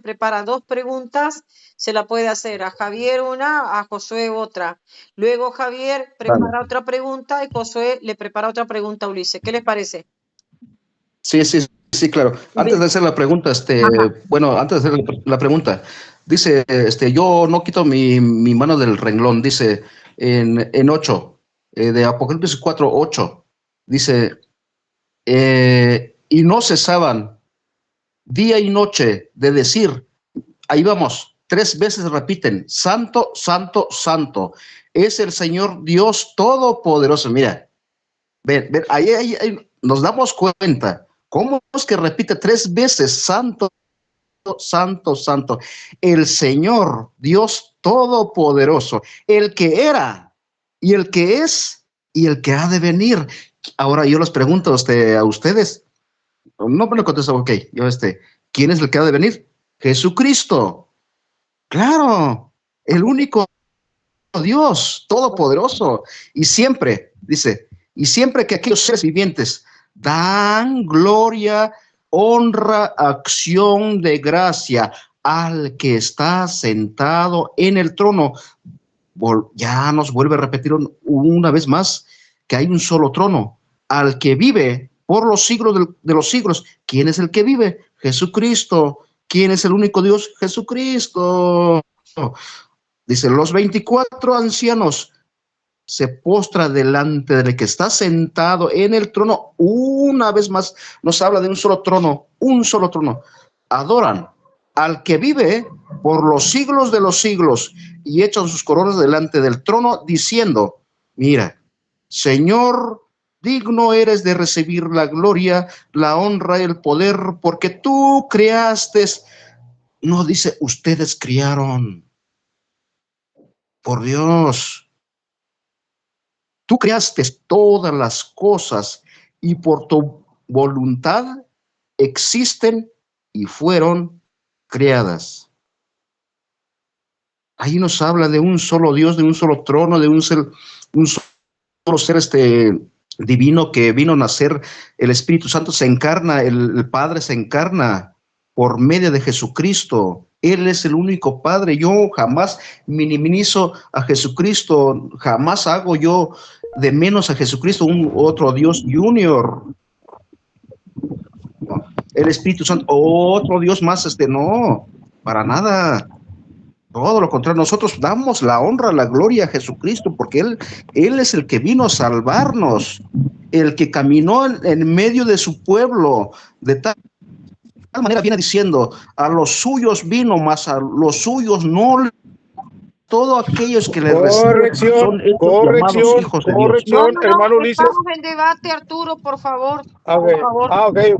prepara 2 preguntas, se la puede hacer a Javier una, a Josué otra. Luego Javier prepara otra pregunta y Josué le prepara otra pregunta a Ulises. ¿Qué les parece? Sí, claro. Antes de hacer la pregunta, antes de hacer la pregunta, dice, yo no quito mi mano del renglón, dice en 8. De Apocalipsis 4:8, dice, y no cesaban día y noche de decir, ahí vamos, 3 veces repiten, santo, santo, santo. Es el Señor Dios Todopoderoso. Mira, ven, ahí nos damos cuenta. ¿Cómo es que repite 3 veces, santo, santo, santo? El Señor Dios Todopoderoso, el que era, y el que es, y el que ha de venir. Ahora yo les pregunto a ustedes, no me lo contesto, ok, ¿quién es el que ha de venir? Jesucristo. Claro, el único Dios Todopoderoso. Y siempre, dice, y siempre que aquellos seres vivientes dan gloria, honra, acción de gracia al que está sentado en el trono. Ya nos vuelve a repetir una vez más que hay un solo trono, al que vive por los siglos de los siglos. ¿Quién es el que vive? Jesucristo. ¿Quién es el único Dios? Jesucristo. Dice, los 24 ancianos se postra delante del que está sentado en el trono. Una vez más nos habla de un solo trono, adoran al que vive por los siglos de los siglos y echan sus coronas delante del trono diciendo, mira, Señor, digno eres de recibir la gloria, la honra y el poder, porque tú creaste. No dice, ustedes criaron. Por Dios, tú creaste todas las cosas y por tu voluntad existen y fueron creadas. Ahí nos habla de un solo Dios, de un solo trono, de un solo ser divino que vino a nacer. El Espíritu Santo se encarna, el Padre se encarna por medio de Jesucristo. Él es el único Padre. Yo jamás minimizo a Jesucristo, jamás hago yo de menos a Jesucristo un otro Dios junior. No. El Espíritu Santo, otro Dios más, no, para nada. Todo lo contrario, nosotros damos la honra, la gloria a Jesucristo, porque Él es el que vino a salvarnos, el que caminó en medio de su pueblo, de tal manera viene diciendo, a los suyos vino, mas a los suyos no. Todos aquellos que le reciben son llamados hijos de Dios. No, hermano Ulises. Estamos en debate, Arturo, por favor. Okay. Por favor. Okay.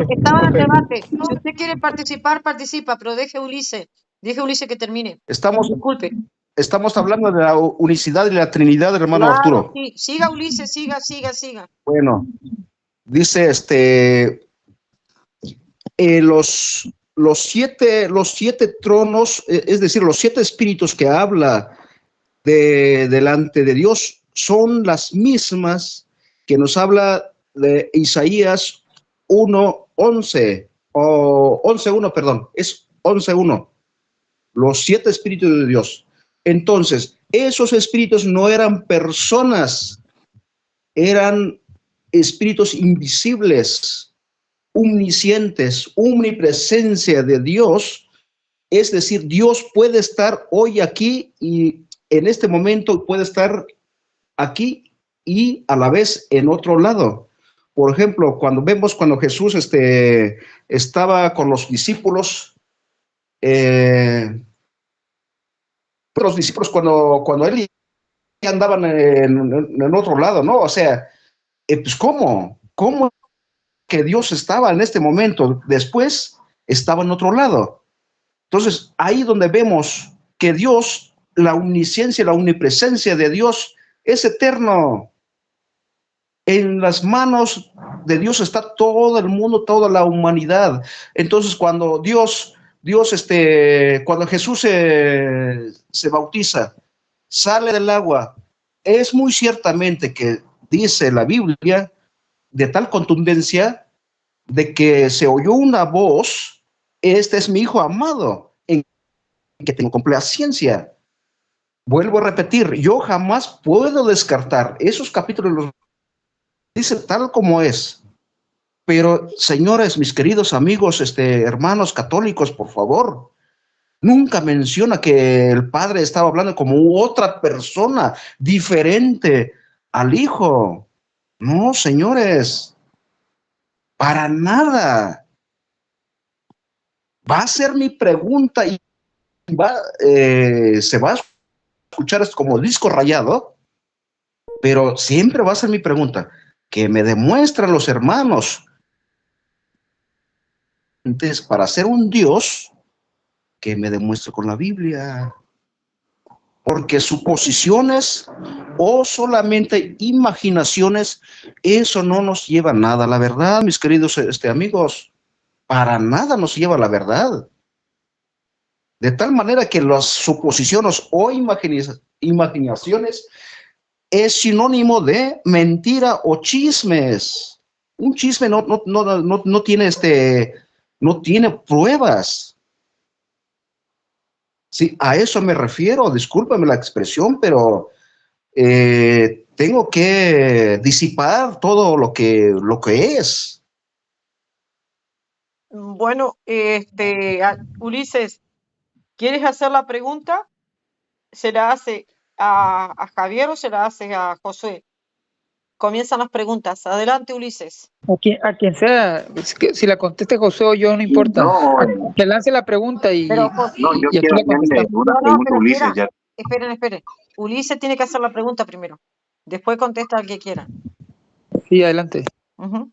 Estaba en debate. Si usted quiere participar, participa, pero deje Ulises que termine. Disculpe. Estamos hablando de la unicidad y la Trinidad, hermano Arturo. Sí. Siga, Ulises, siga. Bueno, dice los siete tronos, es decir, los 7 espíritus que habla delante de Dios son las mismas que nos habla de Isaías 1:11 o 11:1, perdón, es 11:1. Los 7 espíritus de Dios. Entonces, esos espíritus no eran personas, eran espíritus invisibles, omniscientes, omnipresencia de Dios. Es decir, Dios puede estar hoy aquí y en este momento puede estar aquí y a la vez en otro lado. Por ejemplo, cuando Jesús estaba con los discípulos, los discípulos cuando él andaban en otro lado, ¿no? O sea, pues ¿cómo que Dios estaba en este momento? Después estaba en otro lado. Entonces, ahí donde vemos que Dios, la omnisciencia, la omnipresencia de Dios es eterno. En las manos de Dios está todo el mundo, toda la humanidad. Entonces, cuando cuando Jesús se bautiza, sale del agua, es muy ciertamente que dice la Biblia de tal contundencia de que se oyó una voz, este es mi hijo amado, en que tengo complacencia. Vuelvo a repetir, yo jamás puedo descartar esos capítulos, los dice tal como es. Pero, señores, mis queridos amigos, hermanos católicos, por favor, nunca menciona que el Padre estaba hablando como otra persona diferente al Hijo. No, señores, para nada. Va a ser mi pregunta y se va a escuchar esto como disco rayado, pero siempre va a ser mi pregunta, que me demuestran los hermanos. Entonces, para ser un Dios, que me demuestre con la Biblia, porque suposiciones o solamente imaginaciones, eso no nos lleva a nada. La verdad, mis queridos amigos, para nada nos lleva a la verdad. De tal manera que las suposiciones o imaginaciones es sinónimo de mentira o chismes. Un chisme no tiene no tiene pruebas. Sí, a eso me refiero, discúlpame la expresión, pero tengo que disipar todo lo que es. Bueno, Ulises, ¿quieres hacer la pregunta? ¿Se la hace a Javier o se la hace a Josué? Comienzan las preguntas. Adelante, Ulises. A quien sea, si la conteste José o yo, no importa. No, Que lance la pregunta Pero, no, yo y aquí quiero la hacerle contestamos. una no, pregunta a pero Ulises ya. esperen. Ulises tiene que hacer la pregunta primero. Después contesta al que quiera. Sí, adelante. Ujú.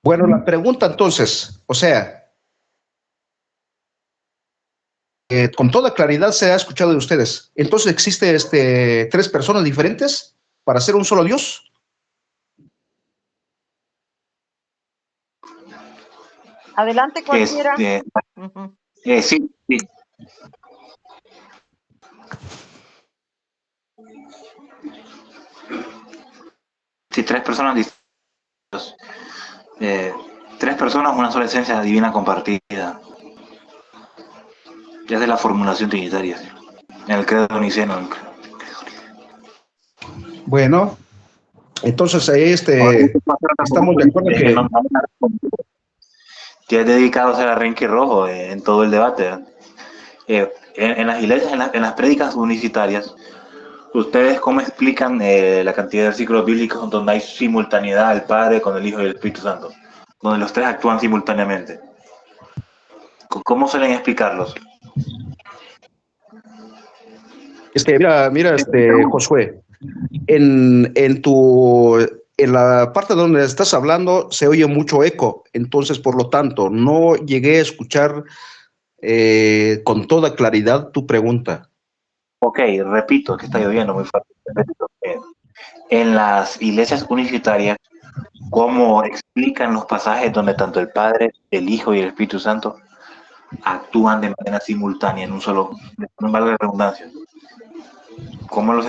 Bueno, la pregunta entonces, o sea, con toda claridad se ha escuchado de ustedes. Entonces, ¿existe tres personas diferentes para ser un solo Dios? Adelante cualquiera. Ujú. Sí. Sí, tres personas distintas. Tres personas, una sola esencia divina compartida. Ya es de la formulación trinitaria, sí. En el credo niceno. Bueno, entonces estamos de acuerdo que Ya es dedicado a ser arranque rojo en todo el debate. En las iglesias, en las prédicas unicitarias, ¿ustedes cómo explican la cantidad de versículos bíblicos donde hay simultaneidad del Padre con el Hijo y el Espíritu Santo? Donde los tres actúan simultáneamente. ¿Cómo suelen explicarlos? mira, Josué, en la parte donde estás hablando se oye mucho eco, entonces por lo tanto no llegué a escuchar con toda claridad tu pregunta. Ok, repito, que está lloviendo muy fuerte. Repito, en las iglesias unicitarias, ¿cómo explican los pasajes donde tanto el Padre, el Hijo y el Espíritu Santo actúan de manera simultánea en un solo, no valga la redundancia? ¿Cómo lo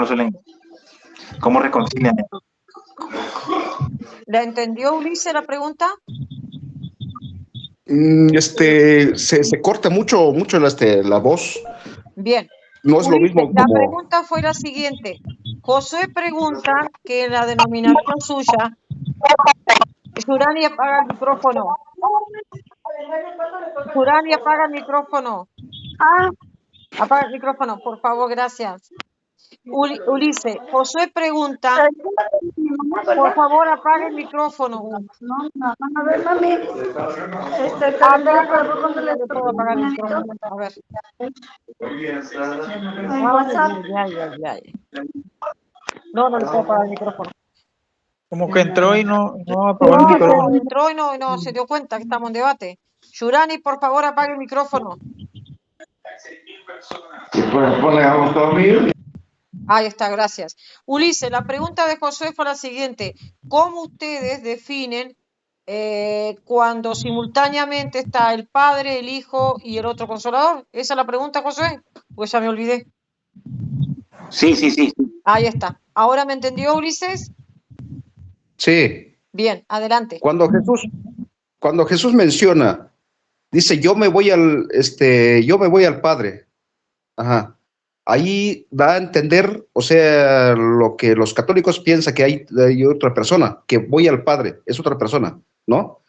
suelen, cómo reconcilian eso? ¿La entendió Ulises la pregunta? Se corta mucho la voz. Bien. No es lo Ulises, mismo la como... pregunta fue la siguiente. Josué pregunta que en la denominación suya, Jurani apaga el micrófono. Jurani apaga el micrófono. Apaga el micrófono, por favor, gracias. Ulises, Josué pregunta, por favor, apague el micrófono. A ver, mami. Apaga, no le puedo apagar el micrófono. A ver. Ay. No le puedo apagar el micrófono. Como que entró y no apagó el micrófono. Entró y no se dio cuenta que estamos en debate. Yurani, por favor, apague el micrófono. Ahí está, gracias. Ulises, la pregunta de Josué fue la siguiente. ¿Cómo ustedes definen cuando simultáneamente está el Padre, el Hijo y el otro Consolador? ¿Esa es la pregunta, Josué? Pues ya me olvidé. Sí. Ahí está. ¿Ahora me entendió, Ulises? Sí. Bien, adelante. Cuando Jesús menciona, dice, yo me voy al Padre. Ajá. Ahí da a entender, o sea, lo que los católicos piensan que hay otra persona, que voy al Padre, es otra persona, ¿no?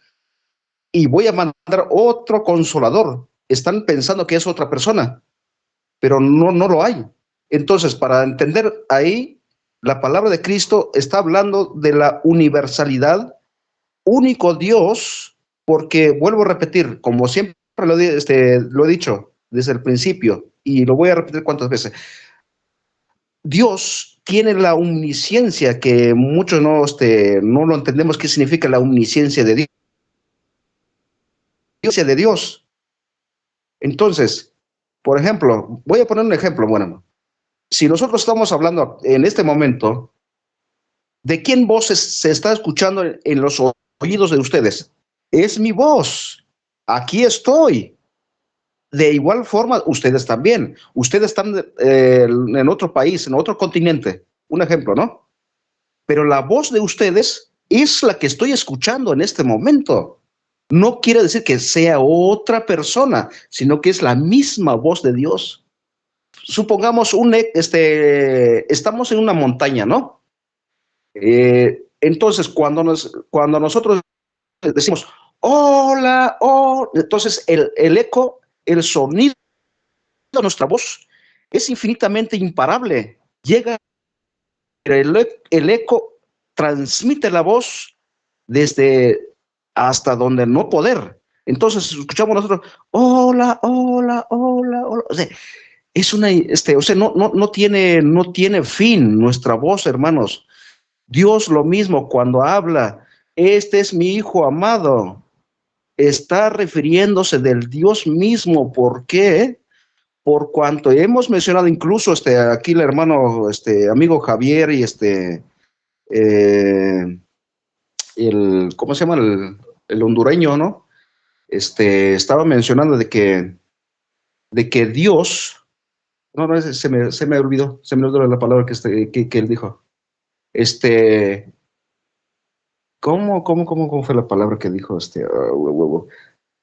Y voy a mandar otro consolador. Están pensando que es otra persona, pero no lo hay. Entonces, para entender ahí, la palabra de Cristo está hablando de la universalidad, único Dios, porque vuelvo a repetir, como siempre lo he dicho, desde el principio, y lo voy a repetir cuántas veces. Dios tiene la omnisciencia, que muchos no lo entendemos qué significa la omnisciencia de Dios. De Dios. Entonces, por ejemplo, voy a poner un ejemplo. Bueno, si nosotros estamos hablando en este momento, ¿de quién voz se está escuchando en los oídos de ustedes? Es mi voz. Aquí estoy. De igual forma, ustedes también. Ustedes están en otro país, en otro continente. Un ejemplo, ¿no? Pero la voz de ustedes es la que estoy escuchando en este momento. No quiere decir que sea otra persona, sino que es la misma voz de Dios. Supongamos estamos en una montaña, ¿no? Entonces, cuando nosotros decimos, hola, oh, entonces el eco, el sonido de nuestra voz es infinitamente imparable. Llega, el eco transmite la voz desde hasta donde no poder. Entonces escuchamos nosotros, hola, hola, hola, hola. O sea, es una, no tiene fin nuestra voz, hermanos. Dios lo mismo cuando habla, este es mi hijo amado, está refiriéndose del Dios mismo. ¿Por qué? Por cuanto hemos mencionado incluso aquí el hermano, amigo Javier y ¿cómo se llama? El hondureño, ¿no? Estaba mencionando de que Dios, no, se me olvidó la palabra que él dijo. ¿Cómo fue la palabra que dijo?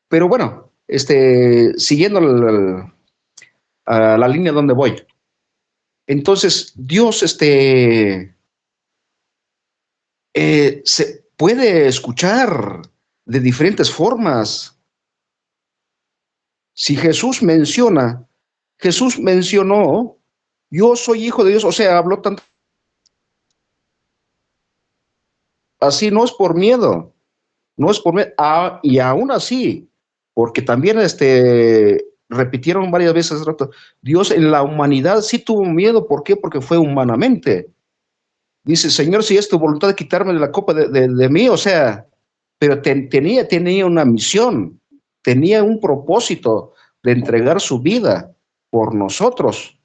Pero bueno, siguiendo a la línea donde voy. Entonces, Dios, se puede escuchar de diferentes formas. Si Jesús mencionó, yo soy hijo de Dios, o sea, habló tanto. Así no es por miedo, no es por miedo, y aún así, porque también repitieron varias veces, Dios en la humanidad sí tuvo miedo. ¿Por qué? Porque fue humanamente. Dice, Señor, si es tu voluntad de quitarme la copa de mí, o sea, pero tenía una misión, tenía un propósito de entregar su vida por nosotros.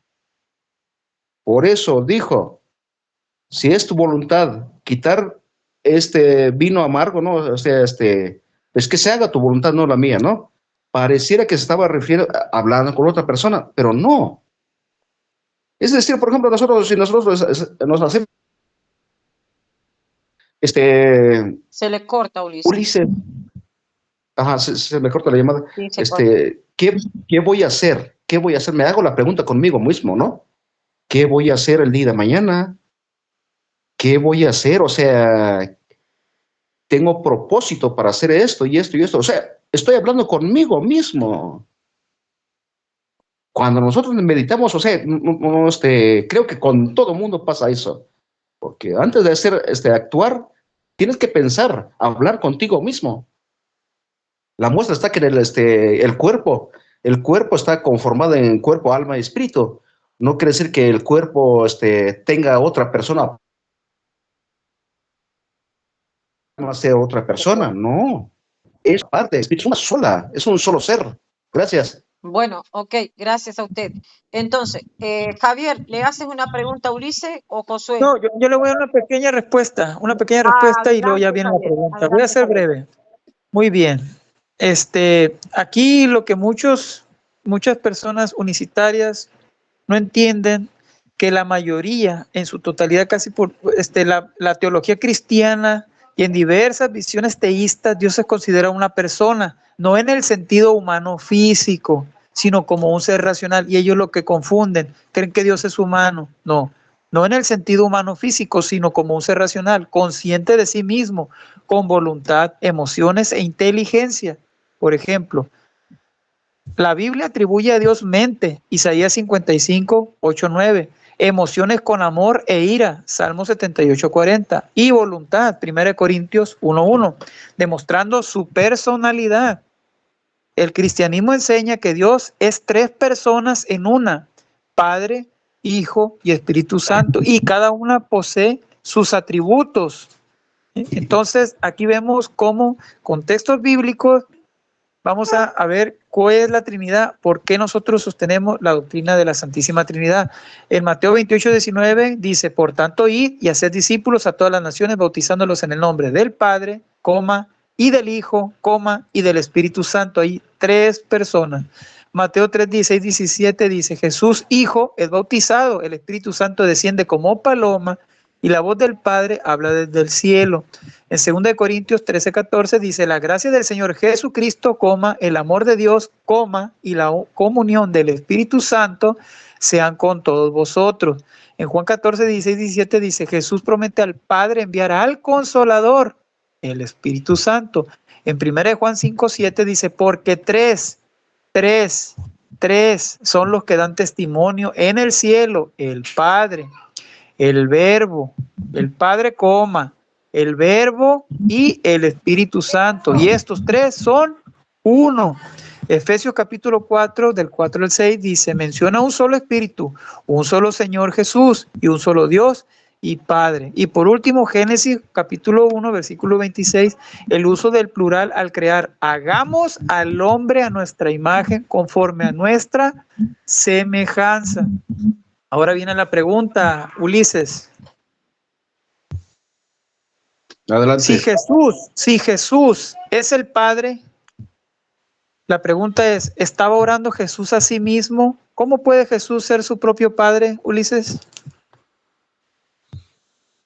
Por eso dijo, si es tu voluntad quitar este vino amargo, ¿no? O sea, es que se haga tu voluntad, no la mía, ¿no? Pareciera que se estaba hablando con otra persona, pero no. Es decir, por ejemplo, si nosotros nos hacemos Se le corta, Ulises. Ulises, ajá, se me corta la llamada. Sí, se corta. ¿Qué voy a hacer? ¿Qué voy a hacer? Me hago la pregunta conmigo mismo, ¿no? ¿Qué voy a hacer el día de mañana? ¿Qué voy a hacer? O sea, tengo propósito para hacer esto y esto y esto. O sea, estoy hablando conmigo mismo. Cuando nosotros meditamos, o sea, creo que con todo mundo pasa eso. Porque antes de hacer, actuar, tienes que pensar, hablar contigo mismo. La muestra está que el cuerpo está conformado en cuerpo, alma y espíritu. No quiere decir que el cuerpo tenga otra persona, no sea otra persona, no. Es parte, es una sola, es un solo ser. Gracias. Bueno, ok, gracias a usted. Entonces, Javier, ¿le haces una pregunta a Ulises o Josué? No, yo le voy a dar una pequeña respuesta y luego ya viene la pregunta. Voy a ser breve. Muy bien. Aquí lo que muchas personas unicitarias no entienden, que la mayoría, en su totalidad, casi por la teología cristiana y en diversas visiones teístas, Dios se considera una persona, no en el sentido humano físico, sino como un ser racional. Y ellos lo que confunden, creen que Dios es humano. No en el sentido humano físico, sino como un ser racional, consciente de sí mismo, con voluntad, emociones e inteligencia. Por ejemplo, la Biblia atribuye a Dios mente, Isaías 55, 8, 9, emociones con amor e ira, Salmo 78, 40, y voluntad, 1 Corintios 1, 1, demostrando su personalidad. El cristianismo enseña que Dios es tres personas en una, Padre, Hijo y Espíritu Santo, y cada una posee sus atributos. Entonces, aquí vemos cómo con textos bíblicos vamos a ver cuál es la Trinidad, por qué nosotros sostenemos la doctrina de la Santísima Trinidad. En Mateo 28:19 dice, por tanto, id y haced discípulos a todas las naciones, bautizándolos en el nombre del Padre, y del Hijo, y del Espíritu Santo. Hay tres personas. Mateo 3:16-17 dice, Jesús, Hijo, es bautizado, el Espíritu Santo desciende como paloma, y la voz del Padre habla desde el cielo. En 2 Corintios 13:14 dice, la gracia del Señor Jesucristo, el amor de Dios, y la comunión del Espíritu Santo sean con todos vosotros. En Juan 14:16-17 dice, Jesús promete al Padre enviar al Consolador, el Espíritu Santo. En 1 Juan 5:7 dice, porque tres son los que dan testimonio en el cielo, el Padre, el Verbo, el Padre, el Verbo y el Espíritu Santo. Y estos tres son uno. Efesios capítulo 4, del 4 al 6, dice, menciona un solo Espíritu, un solo Señor Jesús y un solo Dios y Padre. Y por último, Génesis capítulo 1, versículo 26, el uso del plural al crear, hagamos al hombre a nuestra imagen, conforme a nuestra semejanza. Ahora viene la pregunta, Ulises. Adelante. Si Jesús es el Padre, la pregunta es, ¿estaba orando Jesús a sí mismo? ¿Cómo puede Jesús ser su propio Padre, Ulises?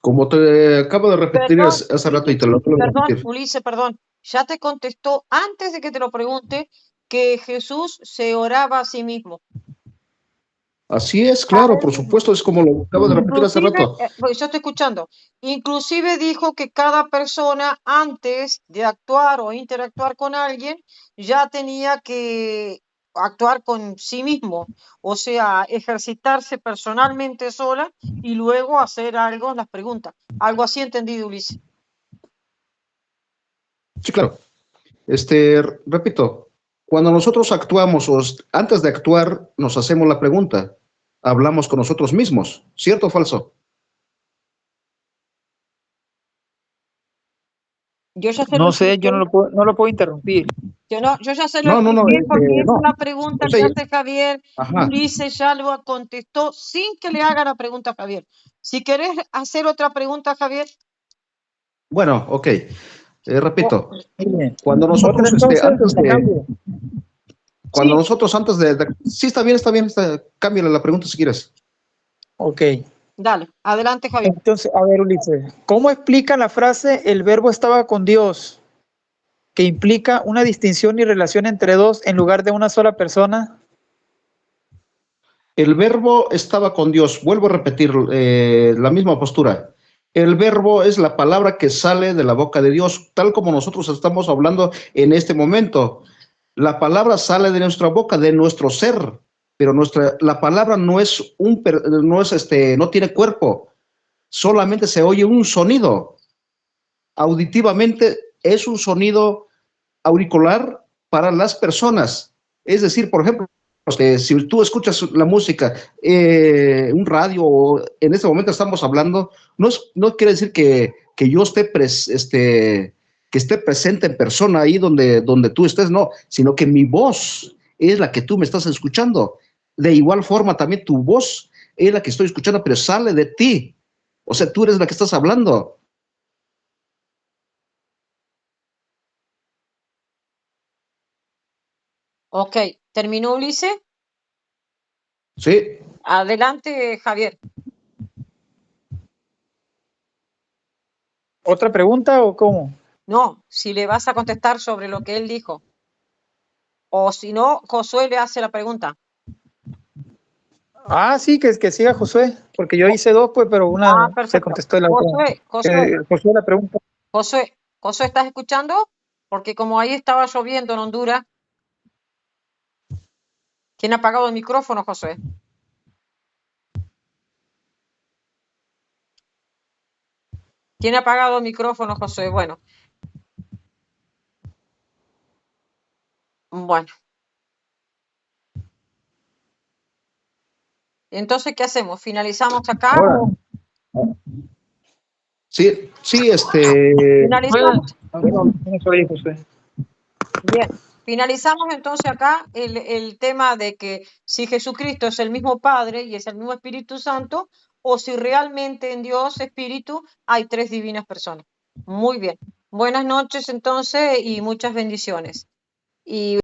Como te acabo de repetir hace rato y te lo vuelvo a Perdón, repetir. Ulises, perdón. Ya te contestó antes de que te lo pregunte que Jesús se oraba a sí mismo. Así es, A claro, él por mismo. supuesto, es como lo acabo de repetir hace Inclusive, rato. porque yo estoy escuchando, inclusive dijo que cada persona antes de actuar o interactuar con alguien ya tenía que actuar con sí mismo, o sea, ejercitarse personalmente sola y luego hacer algo, las preguntas. Algo así entendido, Ulises. Sí, claro. Repito, cuando nosotros actuamos o antes de actuar nos hacemos la pregunta, hablamos con nosotros mismos, ¿cierto o falso? Yo ya se lo No sé, yo expliqué. no lo puedo interrumpir. Yo ya se lo No, no, no, expliqué porque esa es no. la pregunta O que sea, hace Javier. ajá. Ulises ya lo contestó sin que le haga la pregunta a Javier. Si querés hacer otra pregunta, Javier. Bueno, ok. Repito, Bien. cuando Otra nosotros, entonces, la cambio. cuando Sí, nosotros sí, está bien, cámbiale la pregunta si quieres. Ok. dale, adelante, Javier. Entonces, a ver, Ulises, ¿cómo explica la frase el verbo estaba con Dios, que implica una distinción y relación entre dos en lugar de una sola persona? El verbo estaba con Dios. Vuelvo a repetir la misma postura. El verbo es la palabra que sale de la boca de Dios, tal como nosotros estamos hablando en este momento. La palabra sale de nuestra boca, de nuestro ser, pero la palabra no tiene cuerpo, solamente se oye un sonido. Auditivamente es un sonido auricular para las personas. Es decir, por ejemplo, si tú escuchas la música, un radio, o en este momento estamos hablando, no quiere decir que yo que esté presente en persona ahí donde tú estés, no, sino que mi voz es la que tú me estás escuchando. De igual forma, también tu voz es la que estoy escuchando, pero sale de ti. O sea, tú eres la que estás hablando. Ok, ¿terminó Ulises? Sí. Adelante, Javier. ¿Otra pregunta o cómo? No, si le vas a contestar sobre lo que él dijo. O si no, Josué le hace la pregunta. Ah, sí, que siga Josué, porque yo hice dos, pues, pero una se Perfecto. contestó la otra. Josué la pregunta. Josué, ¿estás escuchando? Porque como ahí estaba lloviendo en Honduras. ¿Quién ha apagado el micrófono, Josué? ¿Quién ha apagado el micrófono, Josué? Bueno, Bueno, entonces, ¿qué hacemos? ¿Finalizamos acá Ahora, o sí, finalizamos? bueno, Eso dijo usted. Bien, finalizamos entonces acá el tema de que si Jesucristo es el mismo Padre y es el mismo Espíritu Santo, o si realmente en Dios Espíritu hay tres divinas personas. Muy bien. Buenas noches entonces y muchas bendiciones. Y